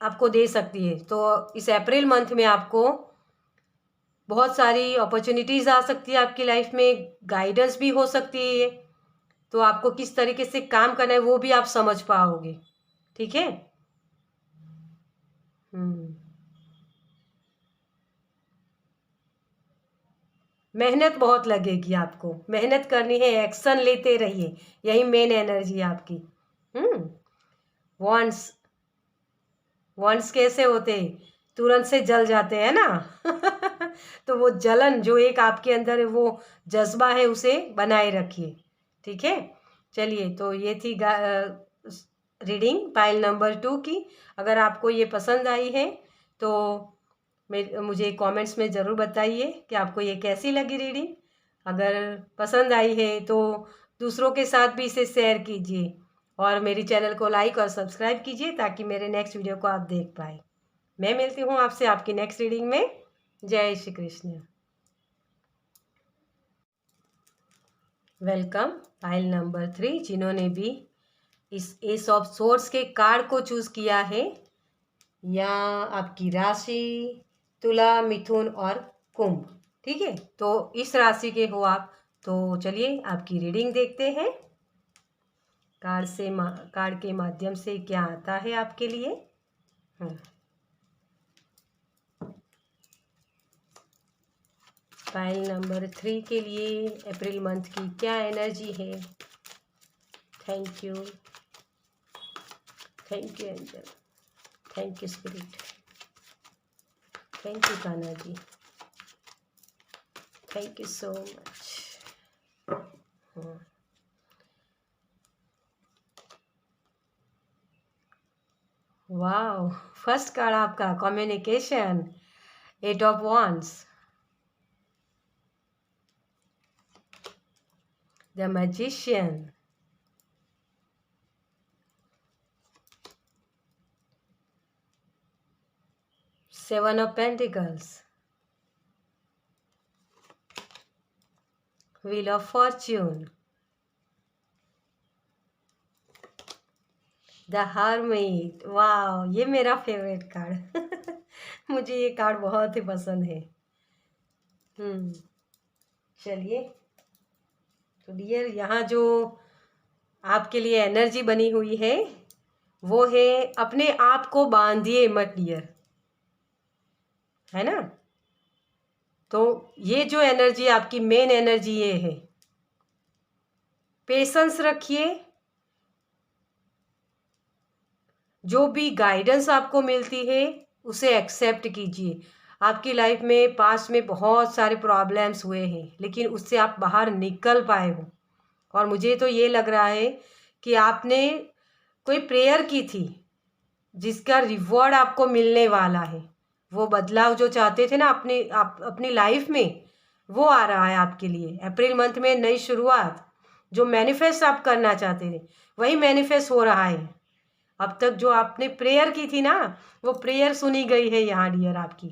आपको दे सकती है। तो इस अप्रैल मंथ में आपको बहुत सारी अपॉर्चुनिटीज़ आ सकती है आपकी लाइफ में, गाइडेंस भी हो सकती है ये। तो आपको किस तरीके से काम करना है वो भी आप समझ पाओगे। ठीक है, मेहनत बहुत लगेगी आपको, मेहनत करनी है, एक्शन लेते रहिए, यही मेन एनर्जी है आपकी। वांट्स वांट्स कैसे होते हैं, तुरंत से जल जाते हैं ना। तो वो जलन जो एक आपके अंदर है, वो जज्बा है, उसे बनाए रखिए। ठीक है, चलिए तो ये थी रीडिंग पाइल नंबर 2 की। अगर आपको ये पसंद आई है तो मुझे कमेंट्स में ज़रूर बताइए कि आपको ये कैसी लगी रीडिंग। अगर पसंद आई है तो दूसरों के साथ भी इसे शेयर कीजिए, और मेरी चैनल को लाइक और सब्सक्राइब कीजिए ताकि मेरे नेक्स्ट वीडियो को आप देख पाए। मैं मिलती हूँ आपसे आपकी नेक्स्ट रीडिंग में। जय Shri Krishna. Welcome pile number 3, जिन्होंने भी इस एस ऑफ सोर्ड्स के कार्ड को चूज़ किया है, या आपकी राशि तुला, मिथुन और कुंभ। ठीक है, तो इस राशि के हो आप। तो चलिए आपकी रीडिंग देखते हैं, कार्ड के माध्यम से क्या आता है आपके लिए। फाइल नंबर 3 के लिए अप्रैल मंथ की क्या एनर्जी है। Thank you angel, thank you spirit, thank you Kanha ji, thank you so much. Wow, first card आपका communication, 8 of wands, the magician, 7 of Pentacles, Wheel of Fortune, the hermit. वाह, ये मेरा फेवरेट कार्ड मुझे ये कार्ड बहुत ही पसंद है। चलिए, तो डियर यहाँ जो आपके लिए एनर्जी बनी हुई है वो है अपने आप को बांधिए मत डियर, है ना। तो ये जो एनर्जी आपकी मेन एनर्जी ये है, पेशेंस रखिए। जो भी गाइडेंस आपको मिलती है उसे एक्सेप्ट कीजिए। आपकी लाइफ में पास्ट में बहुत सारे प्रॉब्लम्स हुए हैं, लेकिन उससे आप बाहर निकल पाए हो। और मुझे तो ये लग रहा है कि आपने कोई प्रेयर की थी जिसका रिवॉर्ड आपको मिलने वाला है। वो बदलाव जो चाहते थे ना अपनी लाइफ में, वो आ रहा है आपके लिए। अप्रैल मंथ में नई शुरुआत, जो मैनिफेस्ट आप करना चाहते थे वही मैनिफेस्ट हो रहा है। अब तक जो आपने प्रेयर की थी ना, वो प्रेयर सुनी गई है यहाँ डियर आपकी।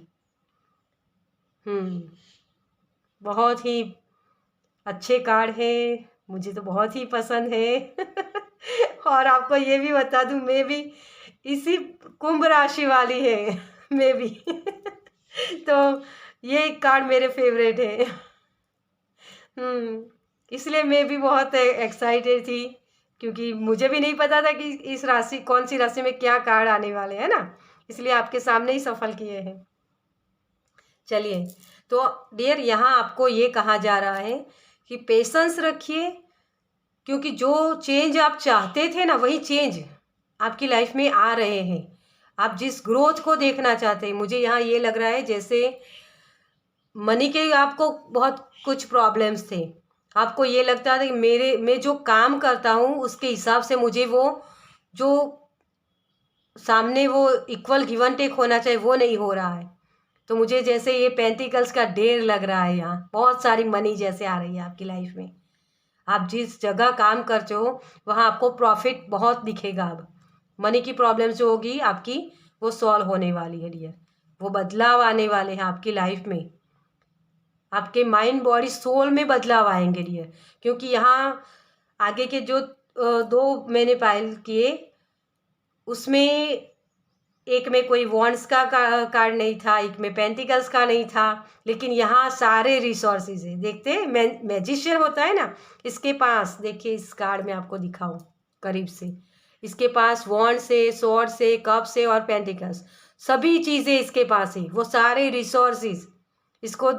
बहुत ही अच्छे कार्ड है, मुझे तो बहुत ही पसंद है और आपको ये भी बता दूं, मैं भी इसी कुंभ राशि वाली है मैं भी तो ये कार्ड मेरे फेवरेट है। इसलिए मैं भी बहुत एक्साइटेड थी, क्योंकि मुझे भी नहीं पता था कि इस राशि, कौन सी राशि में क्या कार्ड आने वाले हैं ना, इसलिए आपके सामने ही सफल किए हैं। चलिए, तो डियर यहाँ आपको ये कहा जा रहा है कि पेशेंस रखिए, क्योंकि जो चेंज आप चाहते थे ना वही चेंज आपकी लाइफ में आ रहे हैं। आप जिस ग्रोथ को देखना चाहते हैं, मुझे यहाँ ये लग रहा है जैसे मनी के आपको बहुत कुछ प्रॉब्लम्स थे। आपको ये लगता था कि मैं जो काम करता हूँ उसके हिसाब से मुझे वो जो सामने वो इक्वल गिव एंड टेक होना चाहिए वो नहीं हो रहा है। तो मुझे जैसे ये पेंटिकल्स का ढेर लग रहा है, यहाँ बहुत सारी मनी जैसे आ रही है आपकी लाइफ में। आप जिस जगह काम करते हो वहाँ आपको प्रॉफिट बहुत दिखेगा। अब मनी की प्रॉब्लम जो होगी आपकी वो सॉल्व होने वाली है डियर। वो बदलाव आने वाले हैं आपकी लाइफ में, आपके माइंड बॉडी सोल में बदलाव आएंगे डियर। क्योंकि यहाँ आगे के जो दो मैंने पायल किए, उसमें एक में कोई वॉन्ड्स का कार्ड नहीं था, एक में पेंटिकल्स का नहीं था, लेकिन यहाँ सारे रिसोर्सेज है। देखते हैं मैजिशियन होता है ना, इसके पास देखिए, इस कार्ड में आपको दिखाऊं करीब से, इसके पास वॉन्ड से, स्वॉर्ड से, कप से और पेंटिकल्स, सभी चीज़ें इसके पास है। वो सारे रिसोर्सेज इसको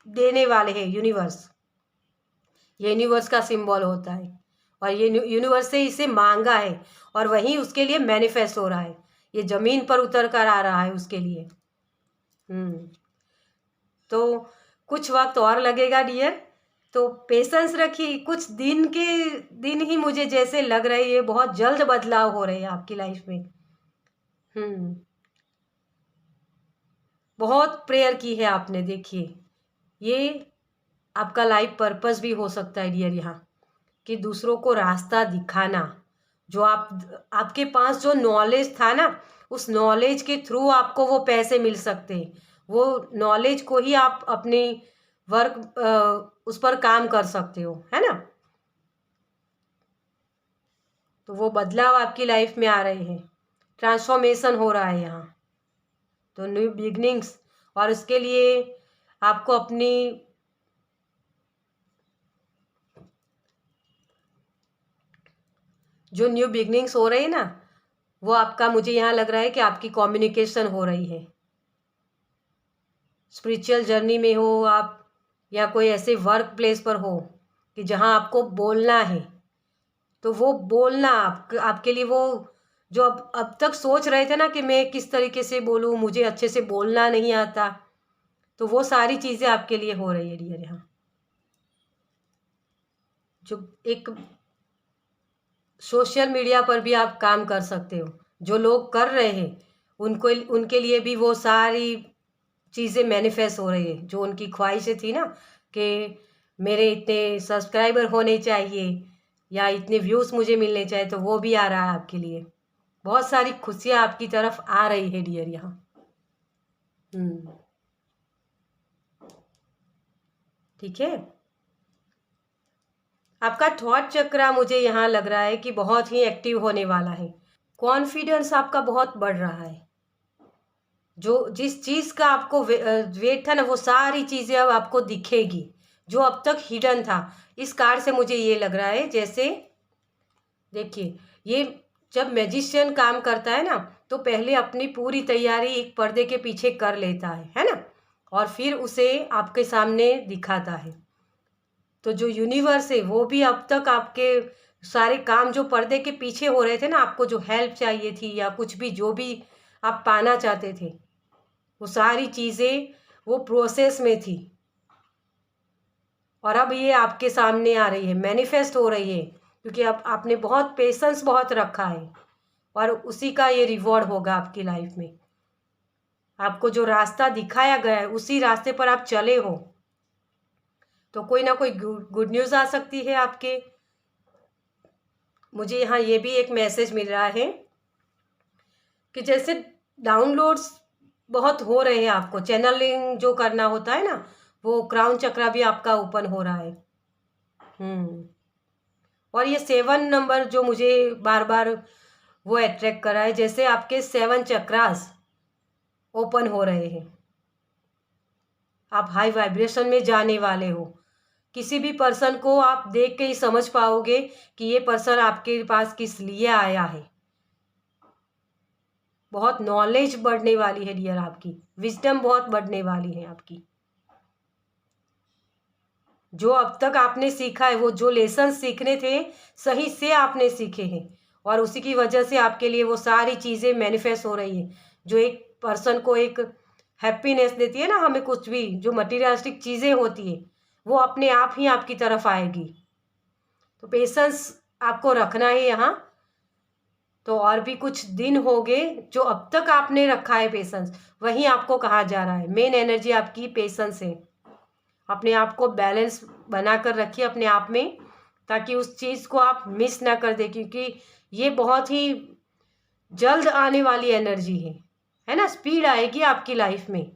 देने वाले हैं यूनिवर्स। ये यूनिवर्स का सिंबल होता है और ये यूनिवर्स से इसे मांगा है और वहीं उसके लिए मैनिफेस्ट हो रहा है। ये जमीन पर उतर कर आ रहा है उसके लिए। तो कुछ वक्त और लगेगा डियर, तो पेशेंस रखिए। कुछ दिन ही मुझे जैसे लग रहा है ये बहुत जल्द बदलाव हो रहे हैं आपकी लाइफ में। बहुत प्रेयर की है आपने, देखिए ये आपका लाइफ पर्पस भी हो सकता है डियर यहाँ, कि दूसरों को रास्ता दिखाना। जो आपके पास जो नॉलेज था ना, उस नॉलेज के थ्रू आपको वो पैसे मिल सकते हैं। वो नॉलेज को ही आप अपनी वर्क उस पर काम कर सकते हो, है ना। तो वो बदलाव आपकी लाइफ में आ रहे हैं, ट्रांसफॉर्मेशन हो रहा है यहाँ। तो न्यू बिगनिंग्स, और उसके लिए आपको अपनी जो न्यू बिगनिंग्स हो रही है ना, वो आपका, मुझे यहाँ लग रहा है कि आपकी कम्युनिकेशन हो रही है। स्पिरिचुअल जर्नी में हो आप, या कोई ऐसे वर्क प्लेस पर हो कि जहाँ आपको बोलना है, तो वो बोलना आपके लिए, वो जो अब तक सोच रहे थे ना कि मैं किस तरीके से बोलूँ, मुझे अच्छे से बोलना नहीं आता, तो वो सारी चीज़ें आपके लिए हो रही है डियर यहाँ। जो एक सोशल मीडिया पर भी आप काम कर सकते हो, जो लोग कर रहे हैं उनके लिए भी वो सारी चीज़ें मैनिफेस्ट हो रही है। जो उनकी ख्वाहिशें थी ना कि मेरे इतने सब्सक्राइबर होने चाहिए या इतने व्यूज़ मुझे मिलने चाहिए, तो वो भी आ रहा है आपके लिए। बहुत सारी खुशियाँ आपकी तरफ आ रही है डियर यहाँ। ठीक है। आपका थॉट चक्रा मुझे यहाँ लग रहा है कि बहुत ही एक्टिव होने वाला है। कॉन्फिडेंस आपका बहुत बढ़ रहा है। जो जिस चीज़ का आपको वेट था ना, वो सारी चीज़ें अब आपको दिखेगी, जो अब तक हिडन था। इस कार्ड से मुझे ये लग रहा है, जैसे देखिए, ये जब मैजिशियन काम करता है ना, तो पहले अपनी पूरी तैयारी एक पर्दे के पीछे कर लेता है ना, और फिर उसे आपके सामने दिखाता है। तो जो यूनिवर्स है वो भी अब तक आपके सारे काम जो पर्दे के पीछे हो रहे थे ना, आपको जो हेल्प चाहिए थी या कुछ भी जो भी आप पाना चाहते थे, वो सारी चीज़ें वो प्रोसेस में थी, और अब ये आपके सामने आ रही है, मैनिफेस्ट हो रही है, क्योंकि अब आपने बहुत पेशेंस बहुत रखा है, और उसी का ये रिवॉर्ड होगा आपकी लाइफ में। आपको जो रास्ता दिखाया गया है उसी रास्ते पर आप चले हो, तो कोई ना कोई गुड न्यूज़ आ सकती है आपके। मुझे यहाँ ये भी एक मैसेज मिल रहा है कि जैसे डाउनलोड्स बहुत हो रहे हैं, आपको चैनलिंग जो करना होता है ना, वो क्राउन चक्रा भी आपका ओपन हो रहा है। और ये 7 नंबर जो मुझे बार बार वो अट्रैक्ट कर रहा है, जैसे आपके 7 चक्रास ओपन हो रहे हैं। आप हाई वाइब्रेशन में जाने वाले हो। किसी भी पर्सन को आप देख के ही समझ पाओगे कि ये पर्सन आपके पास किस लिए आया है। बहुत नॉलेज बढ़ने वाली है डियर, आपकी विजडम बहुत बढ़ने वाली है आपकी। जो अब तक आपने सीखा है, वो जो लेसन सीखने थे, सही से आपने सीखे हैं, और उसी की वजह से आपके लिए वो सारी चीज़ें मैनिफेस्ट हो रही है। जो एक पर्सन को एक हैप्पीनेस देती है ना, हमें कुछ भी जो मटीरियलिस्टिक चीज़ें होती है, वो अपने आप ही आपकी तरफ आएगी। तो पेशेंस आपको रखना है यहाँ। तो और भी कुछ दिन हो गए, जो अब तक आपने रखा है पेशेंस, वहीं आपको कहा जा रहा है। मेन एनर्जी आपकी पेशेंस है। अपने आप को बैलेंस बना कर रखिए अपने आप में, ताकि उस चीज़ को आप मिस ना कर दें, क्योंकि ये बहुत ही जल्द आने वाली एनर्जी है ना। स्पीड आएगी आपकी लाइफ में।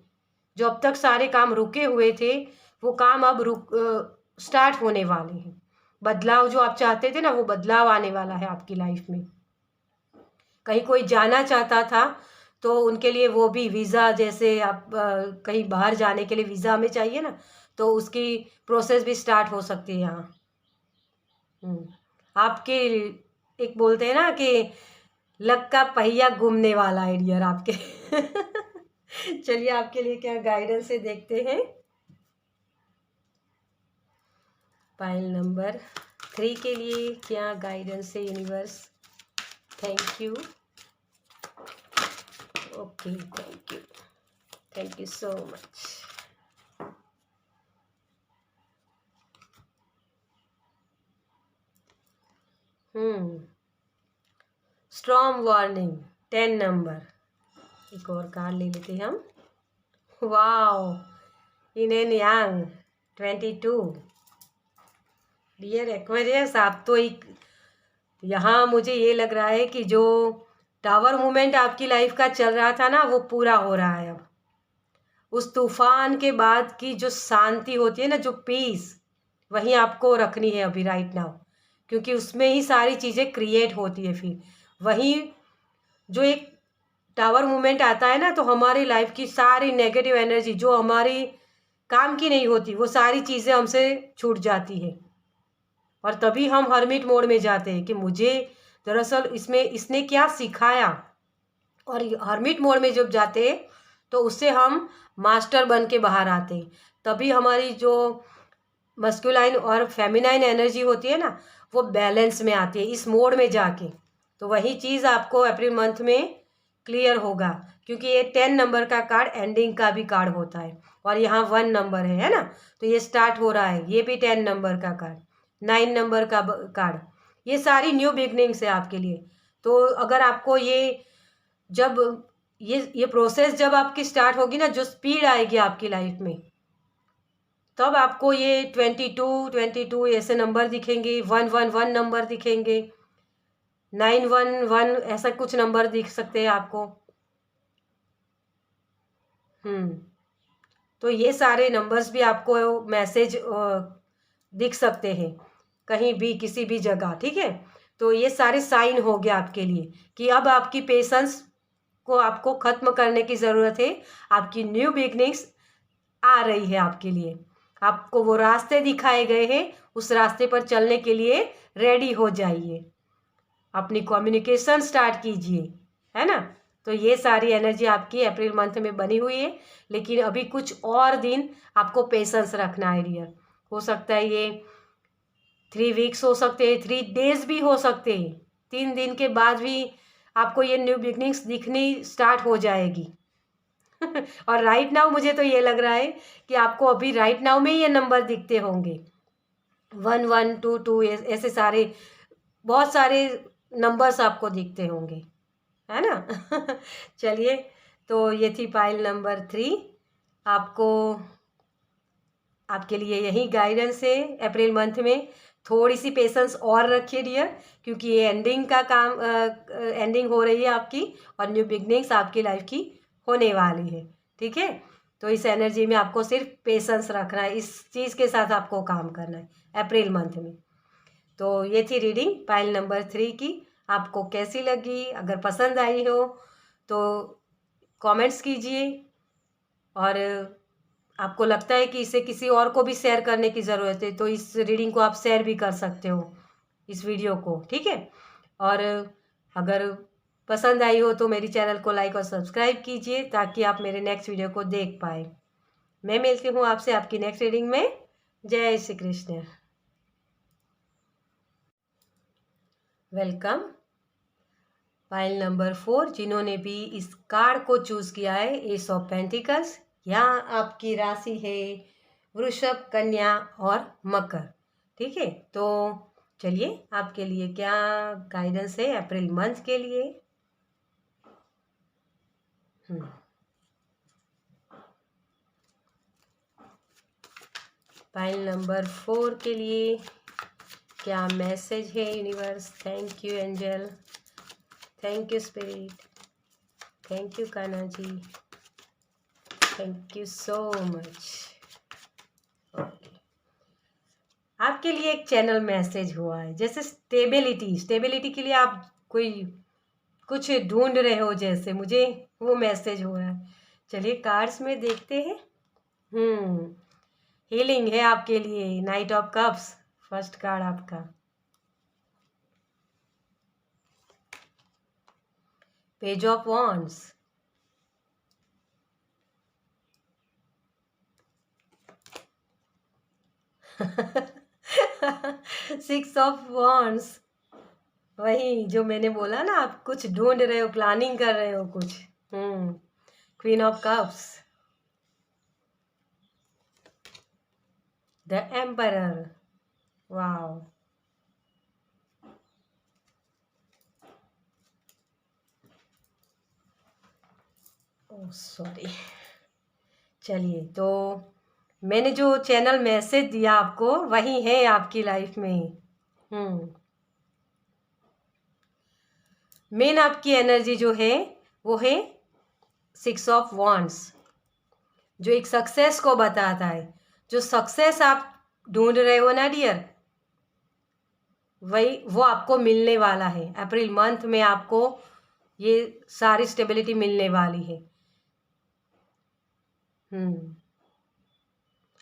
जो अब तक सारे काम रुके हुए थे, वो काम अब स्टार्ट होने वाले हैं। बदलाव जो आप चाहते थे ना, वो बदलाव आने वाला है आपकी लाइफ में। कहीं कोई जाना चाहता था, तो उनके लिए वो भी वीज़ा, जैसे आप कहीं बाहर जाने के लिए वीज़ा हमें चाहिए ना, तो उसकी प्रोसेस भी स्टार्ट हो सकती है यहाँ। आपके एक बोलते हैं ना कि लक का पहिया घूमने वाला है डियर आपके। चलिए, आपके लिए क्या गाइडेंस है देखते हैं। पाइल नंबर 3 के लिए क्या गाइडेंस है universe. Thank you. Okay, thank you so much. Strong warning 10 number. एक और कार्ड ले लेते हैं हम। Wow, yin and yang 22। Dear Aquarius, आप तो एक यहाँ मुझे ये लग रहा है कि जो टावर मूवमेंट आपकी लाइफ का चल रहा था ना, वो पूरा हो रहा है अब। उस तूफान के बाद की जो शांति होती है ना, जो पीस, वही आपको रखनी है अभी राइट नाउ, क्योंकि उसमें ही सारी चीज़ें क्रिएट होती है। फिर वही जो एक टावर मूवमेंट आता है ना, तो हमारी लाइफ की सारी नेगेटिव एनर्जी जो हमारी काम की नहीं होती, वो सारी चीज़ें हमसे छूट जाती है, और तभी हम हर्मिट मोड में जाते हैं कि मुझे दरअसल इसमें इसने क्या सिखाया। और हर्मिट मोड में जब जाते हैं, तो उससे हम मास्टर बन के बाहर आते हैं। तभी हमारी जो मस्कुलाइन और फेमिनाइन एनर्जी होती है ना, वो बैलेंस में आती है इस मोड में जाके। तो वही चीज़ आपको अप्रैल मंथ में क्लियर होगा, क्योंकि ये 10 नंबर का कार्ड एंडिंग का भी कार्ड होता है, और यहाँ 1 नंबर है ना, तो ये स्टार्ट हो रहा है। ये भी 10 नंबर का कार्ड, 9 नंबर का कार्ड, ये सारी न्यू बिगनिंग्स है आपके लिए। तो अगर आपको ये जब ये प्रोसेस जब आपकी स्टार्ट होगी ना, जो स्पीड आएगी आपकी लाइफ में, तब आपको ये 22 ऐसे नंबर दिखेंगे, 111 नंबर दिखेंगे, 911 ऐसा कुछ नंबर दिख सकते हैं आपको। तो ये सारे नंबर्स भी आपको मैसेज दिख सकते हैं कहीं भी किसी भी जगह, ठीक है। तो ये सारे साइन हो गया आपके लिए कि अब आपकी पेशेंस को आपको ख़त्म करने की ज़रूरत है। आपकी न्यू बिगनिंग्स आ रही है आपके लिए। आपको वो रास्ते दिखाए गए हैं, उस रास्ते पर चलने के लिए रेडी हो जाइए। अपनी कम्युनिकेशन स्टार्ट कीजिए, है ना। तो ये सारी एनर्जी आपकी अप्रैल मंथ में बनी हुई है, लेकिन अभी कुछ और दिन आपको पेशेंस रखना है डियर। हो सकता है ये 3 वीक्स हो सकते हैं, 3 डेज भी हो सकते हैं। 3 दिन के बाद भी आपको ये न्यू बिगनिंग्स दिखनी स्टार्ट हो जाएगी। और राइट नाउ मुझे तो ये लग रहा है कि आपको अभी राइट नाउ में ये नंबर दिखते होंगे 1122 ऐसे सारे बहुत सारे नंबर्स आपको दिखते होंगे, है ना। चलिए, तो ये थी पाइल नंबर 3। आपको आपके लिए यही गाइडेंस है अप्रैल मंथ में। थोड़ी सी पेशेंस और रखिए डियर, क्योंकि ये एंडिंग का काम एंडिंग हो रही है आपकी, और न्यू बिगनिंग्स आपकी लाइफ की होने वाली है, ठीक है। तो इस एनर्जी में आपको सिर्फ पेशेंस रखना है, इस चीज़ के साथ आपको काम करना है अप्रैल मंथ में। तो ये थी रीडिंग पाइल नंबर 3 की। आपको कैसी लगी? अगर पसंद आई हो तो कमेंट्स कीजिए, और आपको लगता है कि इसे किसी और को भी शेयर करने की ज़रूरत है तो इस रीडिंग को आप शेयर भी कर सकते हो, इस वीडियो को, ठीक है। और अगर पसंद आई हो तो मेरी चैनल को लाइक और सब्सक्राइब कीजिए ताकि आप मेरे नेक्स्ट वीडियो को देख पाए। मैं मिलती हूँ आपसे आपकी नेक्स्ट रीडिंग में। जय Shri Krishna. Welcome. Pile number 4, जिन्होंने भी इस कार्ड को चूज किया है, एस ऑफ पेंटिकल्स। यहाँ आपकी राशि है वृषभ, कन्या और मकर, ठीक है। तो चलिए, आपके लिए क्या गाइडेंस है अप्रैल मंथ के लिए। पाइल नंबर 4 के लिए क्या मैसेज है universe. Thank you angel, thank you spirit, thank you Kanha ji, thank you so much. आपके लिए एक चैनल मैसेज हुआ है, जैसे स्टेबिलिटी के लिए आप कोई कुछ ढूंढ रहे हो, जैसे मुझे वो मैसेज हो रहा है। चलिए कार्ड्स में देखते हैं। हीलिंग है आपके लिए, knight of cups, first card आपका। Page of wands, six of wands, वही जो मैंने बोला ना, आप कुछ ढूंढ रहे हो, प्लानिंग कर रहे हो कुछ। Queen of cups, the emperor, wow, oh sorry. चलिए, तो मैंने जो चैनल मैसेज दिया आपको वही है आपकी लाइफ में। मेन आपकी एनर्जी जो है वो है 6 ऑफ वॉन्ड्स, जो एक सक्सेस को बताता है। जो सक्सेस आप ढूंढ रहे हो ना डियर, वही वो आपको मिलने वाला है अप्रैल मंथ में। आपको ये सारी स्टेबिलिटी मिलने वाली है।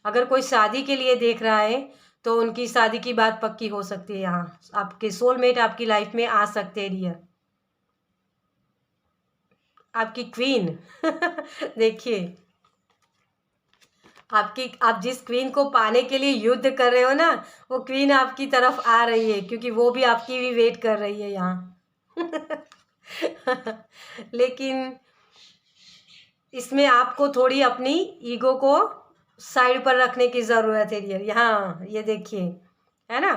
अगर कोई शादी के लिए देख रहा है तो उनकी शादी की बात पक्की हो सकती है। यहाँ आपके सोलमेट आपकी लाइफ में आ सकते हैं डियर। आपकी क्वीन देखिए, आप जिस क्वीन को पाने के लिए युद्ध कर रहे हो ना, वो क्वीन आपकी तरफ आ रही है, क्योंकि वो भी आपकी भी वेट कर रही है यहाँ। लेकिन इसमें आपको थोड़ी अपनी ईगो को साइड पर रखने की ज़रूरत है डियर। यहाँ ये देखिए, है ना।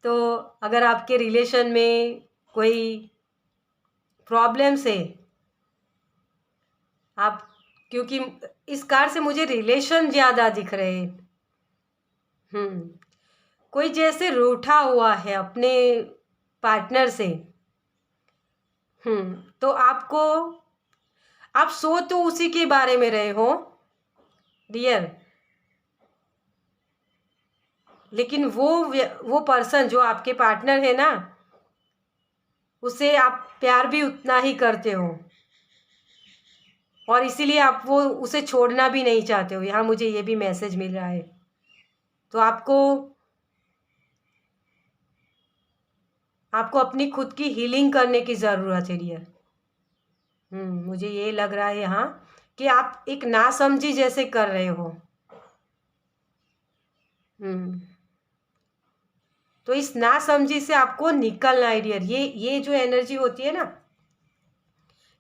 तो अगर आपके रिलेशन में कोई प्रॉब्लम्स है, आप, क्योंकि इस कार्ड से मुझे रिलेशन ज़्यादा दिख रहे हैं। कोई जैसे रूठा हुआ है अपने पार्टनर से। तो आपको आप सो तो उसी के बारे में रहे हो डियर, लेकिन वो पर्सन जो आपके पार्टनर है ना, उसे आप प्यार भी उतना ही करते हो और इसीलिए आप वो उसे छोड़ना भी नहीं चाहते हो। यहाँ मुझे ये भी मैसेज मिल रहा है। तो आपको अपनी खुद की हीलिंग करने की ज़रूरत है डियर। मुझे ये लग रहा है यहाँ कि आप एक नासमझी जैसे कर रहे हो। तो इस नासमझी से आपको निकलना है डियर। ये जो एनर्जी होती है ना,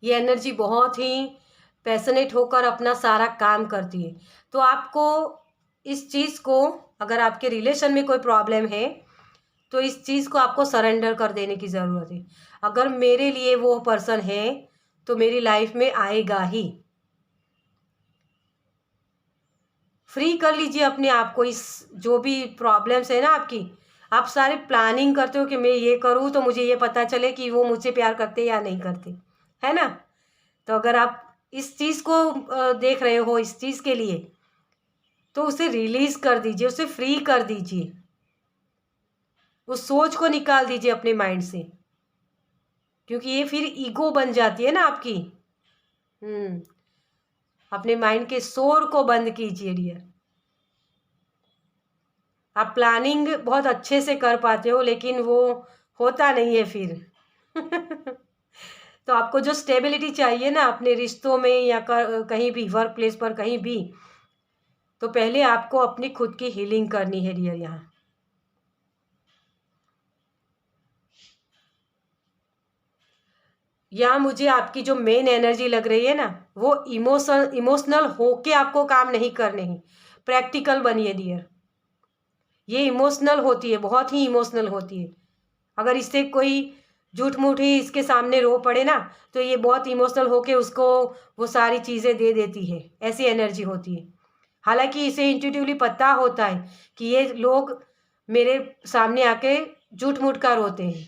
ये एनर्जी बहुत ही पैशनेट होकर अपना सारा काम करती है। तो आपको इस चीज़ को, अगर आपके रिलेशन में कोई प्रॉब्लम है तो इस चीज़ को आपको सरेंडर कर देने की ज़रूरत है। अगर मेरे लिए वो पर्सन है तो मेरी लाइफ में आएगा ही। फ्री कर लीजिए अपने आप को। इस जो भी प्रॉब्लम्स है ना आपकी, आप सारे प्लानिंग करते हो कि मैं ये करूँ तो मुझे ये पता चले कि वो मुझसे प्यार करते या नहीं करते, है ना। तो अगर आप इस चीज़ को देख रहे हो इस चीज़ के लिए, तो उसे रिलीज़ कर दीजिए, उसे फ्री कर दीजिए, उस सोच को निकाल दीजिए अपने माइंड से, क्योंकि ये फिर ईगो बन जाती है ना आपकी। अपने माइंड के शोर को बंद कीजिए डियर। आप प्लानिंग बहुत अच्छे से कर पाते हो लेकिन वो होता नहीं है फिर। तो आपको जो स्टेबिलिटी चाहिए ना अपने रिश्तों में या कहीं भी, वर्क प्लेस पर कहीं भी, तो पहले आपको अपनी खुद की हीलिंग करनी है डियर। यहाँ मुझे आपकी जो मेन एनर्जी लग रही है ना, वो इमोशनल होके आपको काम नहीं करने हैं। प्रैक्टिकल बनिए डियर। ये इमोशनल होती है, बहुत ही इमोशनल होती है। अगर इससे कोई झूठ मूठ ही इसके सामने रो पड़े ना, तो ये बहुत इमोशनल होके उसको वो सारी चीज़ें दे देती है। ऐसी एनर्जी होती है। हालांकि इसे इंट्यूटिवली पता होता है कि ये लोग मेरे सामने आके झूठ मूठ का रोते हैं,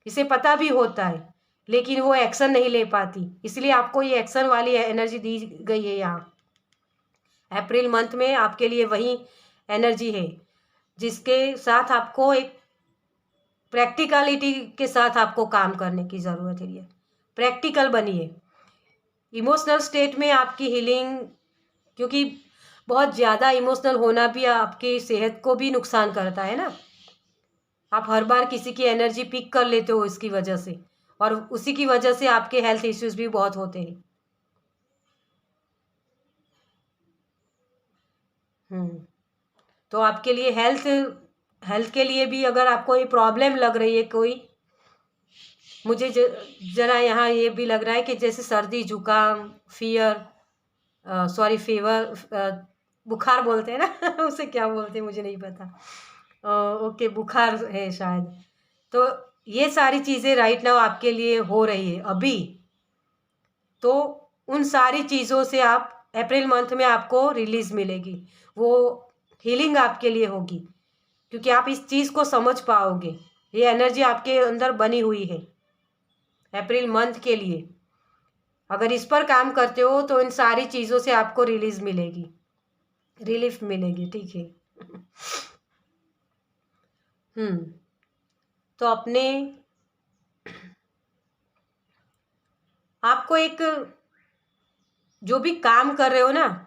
इसे पता भी होता है, लेकिन वो एक्शन नहीं ले पाती। इसलिए आपको ये एक्शन वाली एनर्जी दी गई है। यहाँ अप्रैल मंथ में आपके लिए वही एनर्जी है जिसके साथ आपको एक प्रैक्टिकलिटी के साथ आपको काम करने की ज़रूरत है। प्रैक्टिकल बनिए। इमोशनल स्टेट में आपकी हीलिंग, क्योंकि बहुत ज़्यादा इमोशनल होना भी आपकी सेहत को भी नुकसान करता है ना। आप हर बार किसी की एनर्जी पिक कर लेते हो इसकी वजह से, और उसी की वजह से आपके हेल्थ इश्यूज भी बहुत होते हैं। तो आपके लिए हेल्थ के लिए भी अगर आपको ये प्रॉब्लम लग रही है कोई, मुझे ज़रा यहाँ ये भी लग रहा है कि जैसे सर्दी जुकाम फीवर, बुखार बोलते हैं ना उसे क्या बोलते हैं मुझे नहीं पता। ओके, बुखार है शायद। तो ये सारी चीज़ें राइट नाउ आपके लिए हो रही है अभी। तो उन सारी चीज़ों से आप अप्रैल मंथ में आपको रिलीज़ मिलेगी, वो हीलिंग आपके लिए होगी, क्योंकि आप इस चीज़ को समझ पाओगे। ये एनर्जी आपके अंदर बनी हुई है अप्रैल मंथ के लिए। अगर इस पर काम करते हो तो इन सारी चीज़ों से आपको रिलीज़ मिलेगी, रिलीफ मिलेगी, ठीक है। तो अपने आपको एक जो भी काम कर रहे हो ना,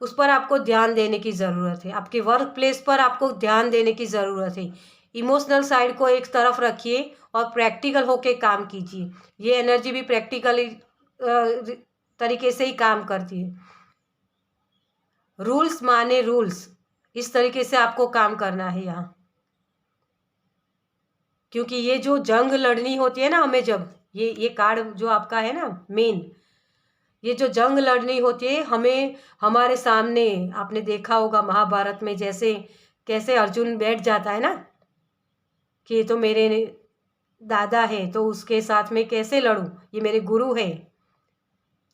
उस पर आपको ध्यान देने की ज़रूरत है। आपके वर्क प्लेस पर आपको ध्यान देने की ज़रूरत है। इमोशनल साइड को एक तरफ रखिए और प्रैक्टिकल होके काम कीजिए। ये एनर्जी भी प्रैक्टिकली तरीके से ही काम करती है। रूल्स माने रूल्स, इस तरीके से आपको काम करना है यहाँ। क्योंकि ये जो जंग लड़नी होती है ना हमें, जब ये कार्ड जो आपका है ना मेन, ये जो जंग लड़नी होती है हमें, हमारे सामने आपने देखा होगा महाभारत में जैसे कैसे अर्जुन बैठ जाता है ना कि ये तो मेरे दादा है तो उसके साथ में कैसे लड़ूं, ये मेरे गुरु है।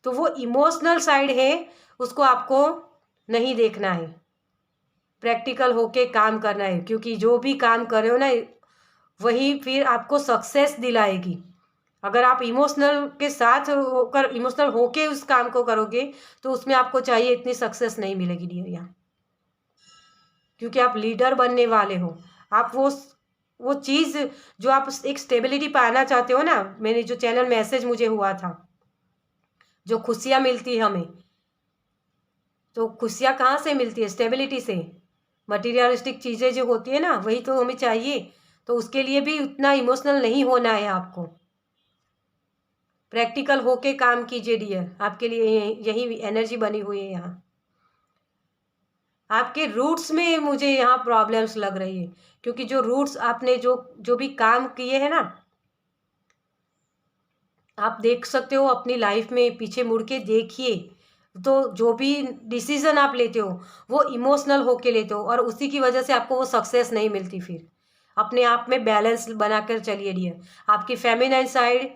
तो वो इमोशनल साइड है, उसको आपको नहीं देखना है, प्रैक्टिकल होके काम करना है। क्योंकि जो भी काम कर रहे हो ना, वही फिर आपको सक्सेस दिलाएगी। अगर आप इमोशनल के साथ होकर, इमोशनल होके उस काम को करोगे तो उसमें आपको चाहिए इतनी सक्सेस नहीं मिलेगी डियर यहाँ, क्योंकि आप लीडर बनने वाले हो। आप वो चीज़ जो आप एक स्टेबिलिटी पाना चाहते हो ना, मैंने जो चैनल मैसेज मुझे हुआ था, जो खुशियाँ मिलती है हमें, तो खुशियाँ कहाँ से मिलती है? स्टेबिलिटी से। मटीरियलिस्टिक चीज़ें जो होती है ना, वही तो हमें चाहिए। तो उसके लिए भी उतना इमोशनल नहीं होना है आपको। प्रैक्टिकल होके काम कीजिए डियर, आपके लिए यही एनर्जी बनी हुई है यहाँ। आपके रूट्स में मुझे यहाँ प्रॉब्लम्स लग रही है, क्योंकि जो रूट्स आपने जो भी काम किए हैं ना, आप देख सकते हो अपनी लाइफ में, पीछे मुड़ के देखिए तो जो भी डिसीजन आप लेते हो वो इमोशनल होके लेते हो, और उसी की वजह से आपको वो सक्सेस नहीं मिलती। फिर अपने आप में बैलेंस बनाकर चलिए डियर। आपकी फेमिनाइन साइड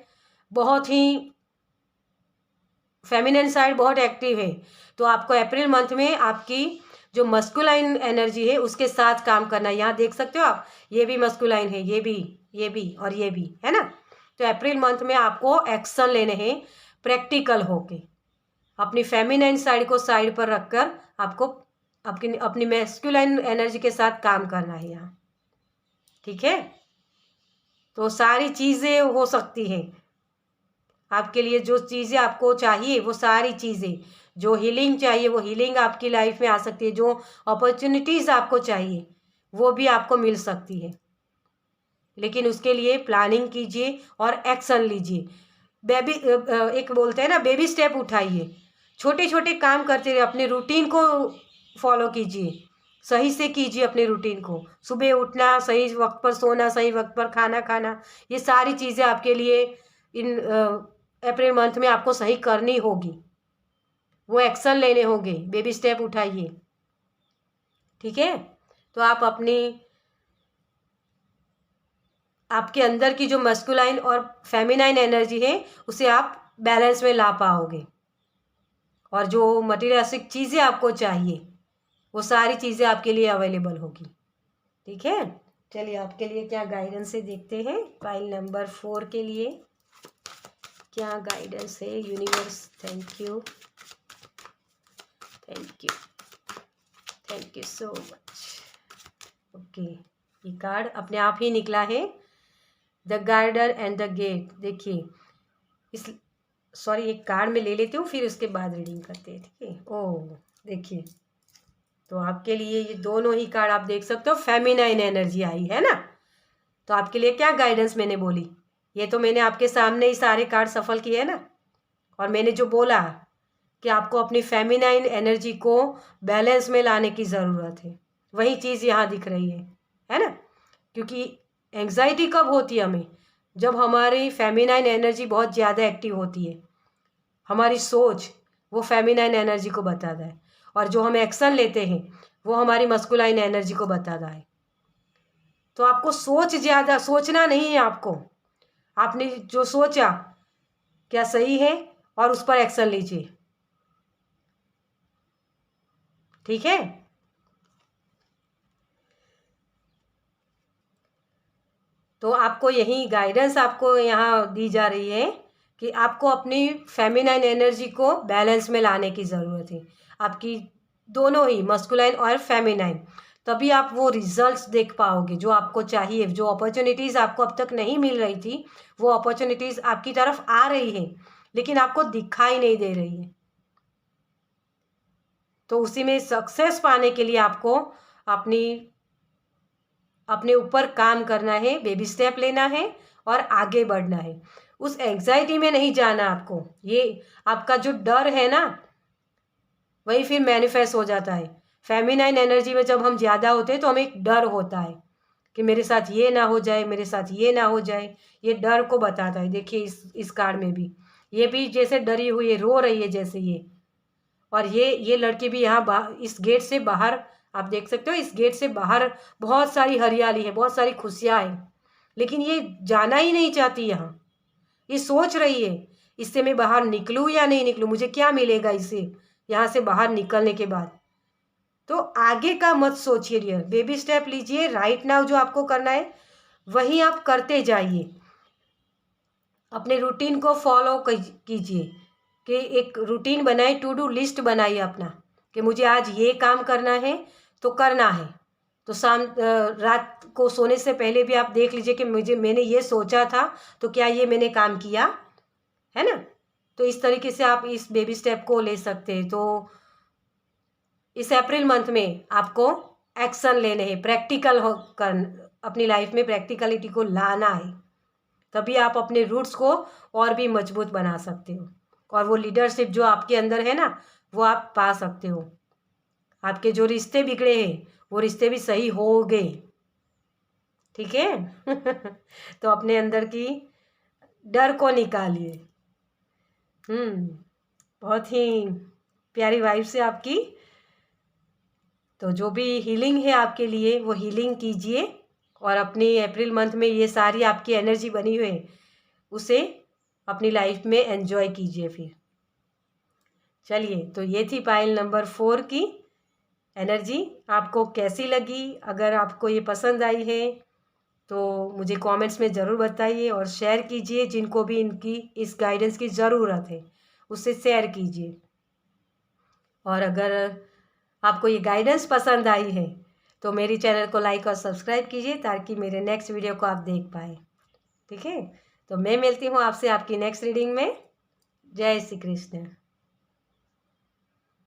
बहुत एक्टिव है, तो आपको अप्रैल मंथ में आपकी जो मस्कुलाइन एनर्जी है उसके साथ काम करना है। यहाँ देख सकते हो आप, ये भी मस्कुलाइन है, ये भी और ये भी है ना। तो अप्रैल मंथ में आपको एक्शन लेने हैं प्रैक्टिकल होके। अपनी फेमिनाइन साइड को साइड पर रखकर आपको अपनी मैस्कुलाइन एनर्जी के साथ काम करना है यहाँ, ठीक है। तो सारी चीज़ें हो सकती हैं आपके लिए, जो चीज़ें आपको चाहिए वो सारी चीज़ें, जो हीलिंग चाहिए वो हीलिंग आपकी लाइफ में आ सकती है, जो अपॉर्चुनिटीज़ आपको चाहिए वो भी आपको मिल सकती है। लेकिन उसके लिए प्लानिंग कीजिए और एक्शन लीजिए। एक बोलते हैं ना, बेबी स्टेप उठाइए, छोटे छोटे काम करते रहिए, अपने रूटीन को फॉलो कीजिए, सही से कीजिए अपने रूटीन को। सुबह उठना, सही वक्त पर सोना, सही वक्त पर खाना खाना, ये सारी चीज़ें आपके लिए इन अप्रैल मंथ में आपको सही करनी होगी, वो एक्शन लेने होंगे, बेबी स्टेप उठाइए, ठीक है। तो आप आपके अंदर की जो मस्कुलाइन और फेमिनाइन एनर्जी है उसे आप बैलेंस में ला पाओगे, और जो मटीरियलिस्टिक चीज़ें आपको चाहिए वो सारी चीज़ें आपके लिए अवेलेबल होगी, ठीक है। चलिए आपके लिए क्या गाइडेंस है देखते हैं। फाइल नंबर 4 के लिए क्या गाइडेंस है universe. Thank you so much. Okay, ये कार्ड अपने आप ही निकला है, the garden and the gate. देखिए एक कार्ड में ले लेती हूँ, फिर उसके बाद रीडिंग करते हैं, ठीक है। ओह देखिए, तो आपके लिए ये दोनों ही कार्ड आप देख सकते हो, फेमिनाइन एनर्जी आई है ना। तो आपके लिए क्या गाइडेंस मैंने बोली, ये तो मैंने आपके सामने ही सारे कार्ड सफल किए हैं ना, और मैंने जो बोला कि आपको अपनी फेमिनाइन एनर्जी को बैलेंस में लाने की ज़रूरत है, वही चीज़ यहाँ दिख रही है ना। क्योंकि एंग्जाइटी कब होती है हमें, जब हमारी फेमिनाइन एनर्जी बहुत ज़्यादा एक्टिव होती है, हमारी सोच वो फेमिनाइन एनर्जी को बताता है, और जो हम एक्शन लेते हैं वो हमारी मस्कुलाइन एनर्जी को बताता है। तो आपको सोचना नहीं है, आपने जो सोचा क्या सही है, और उस पर एक्शन लीजिए, ठीक है। तो आपको यही गाइडेंस आपको यहाँ दी जा रही है कि आपको अपनी फेमिनाइन एनर्जी को बैलेंस में लाने की ज़रूरत है, आपकी दोनों ही मस्कुलाइन और फेमिनाइन, तभी आप वो रिजल्ट्स देख पाओगे जो आपको चाहिए। जो अपॉर्चुनिटीज़ आपको अब तक नहीं मिल रही थी, वो अपॉर्चुनिटीज़ आपकी तरफ आ रही है, लेकिन आपको दिखाई नहीं दे रही है। तो उसी में सक्सेस पाने के लिए आपको अपने ऊपर काम करना है, बेबी स्टेप लेना है और आगे बढ़ना है। उस एंग्जाइटी में नहीं जाना आपको। ये आपका जो डर है ना, वही फिर मैनिफेस्ट हो जाता है। फेमिनाइन एनर्जी में जब हम ज़्यादा होते हैं तो हमें एक डर होता है कि मेरे साथ ये ना हो जाए, मेरे साथ ये ना हो जाए, ये डर को बताता है। देखिए इस कार्ड में भी ये भी जैसे डरी हुई है, रो रही है जैसे ये, और ये लड़की भी यहाँ इस गेट से बाहर, आप देख सकते हो इस गेट से बाहर बहुत सारी हरियाली है, बहुत सारी खुशियाँ हैं, लेकिन ये जाना ही नहीं चाहती यहाँ। ये सोच रही है इससे मैं बाहर निकलूँ या नहीं निकलूँ, मुझे क्या मिलेगा इससे यहाँ से बाहर निकलने के बाद। तो आगे का मत सोचिए डियर, बेबी स्टेप लीजिए। राइट नाउ जो आपको करना है वही आप करते जाइए। अपने रूटीन को फॉलो कीजिए कि एक रूटीन बनाए, टू डू लिस्ट बनाइए अपना कि मुझे आज ये काम करना है तो करना है। तो रात को सोने से पहले भी आप देख लीजिए कि मैंने ये सोचा था तो क्या ये मैंने काम किया है ना। तो इस तरीके से आप इस बेबी स्टेप को ले सकते हैं। तो इस अप्रैल मंथ में आपको एक्शन लेने हैं, प्रैक्टिकल हो कर अपनी लाइफ में प्रैक्टिकलिटी को लाना है, तभी आप अपने रूट्स को और भी मजबूत बना सकते हो और वो लीडरशिप जो आपके अंदर है ना वो आप पा सकते हो। आपके जो रिश्ते बिगड़े हैं वो रिश्ते भी सही हो गए, ठीक है। तो अपने अंदर की डर को निकालिए। बहुत ही प्यारी वाइफ है आपकी। तो जो भी हीलिंग है आपके लिए वो हीलिंग कीजिए और अपनी अप्रैल मंथ में ये सारी आपकी एनर्जी बनी हुई है उसे अपनी लाइफ में एंजॉय कीजिए। फिर चलिए, तो ये थी पायल नंबर 4 की एनर्जी। आपको कैसी लगी? अगर आपको ये पसंद आई है तो मुझे कमेंट्स में ज़रूर बताइए और शेयर कीजिए। जिनको भी इनकी इस गाइडेंस की ज़रूरत है उससे शेयर कीजिए। और अगर आपको ये गाइडेंस पसंद आई है तो मेरी चैनल को लाइक और सब्सक्राइब कीजिए ताकि मेरे नेक्स्ट वीडियो को आप देख पाए, ठीक है। तो मैं मिलती हूँ आपसे आपकी नेक्स्ट रीडिंग में। जय श्री कृष्ण।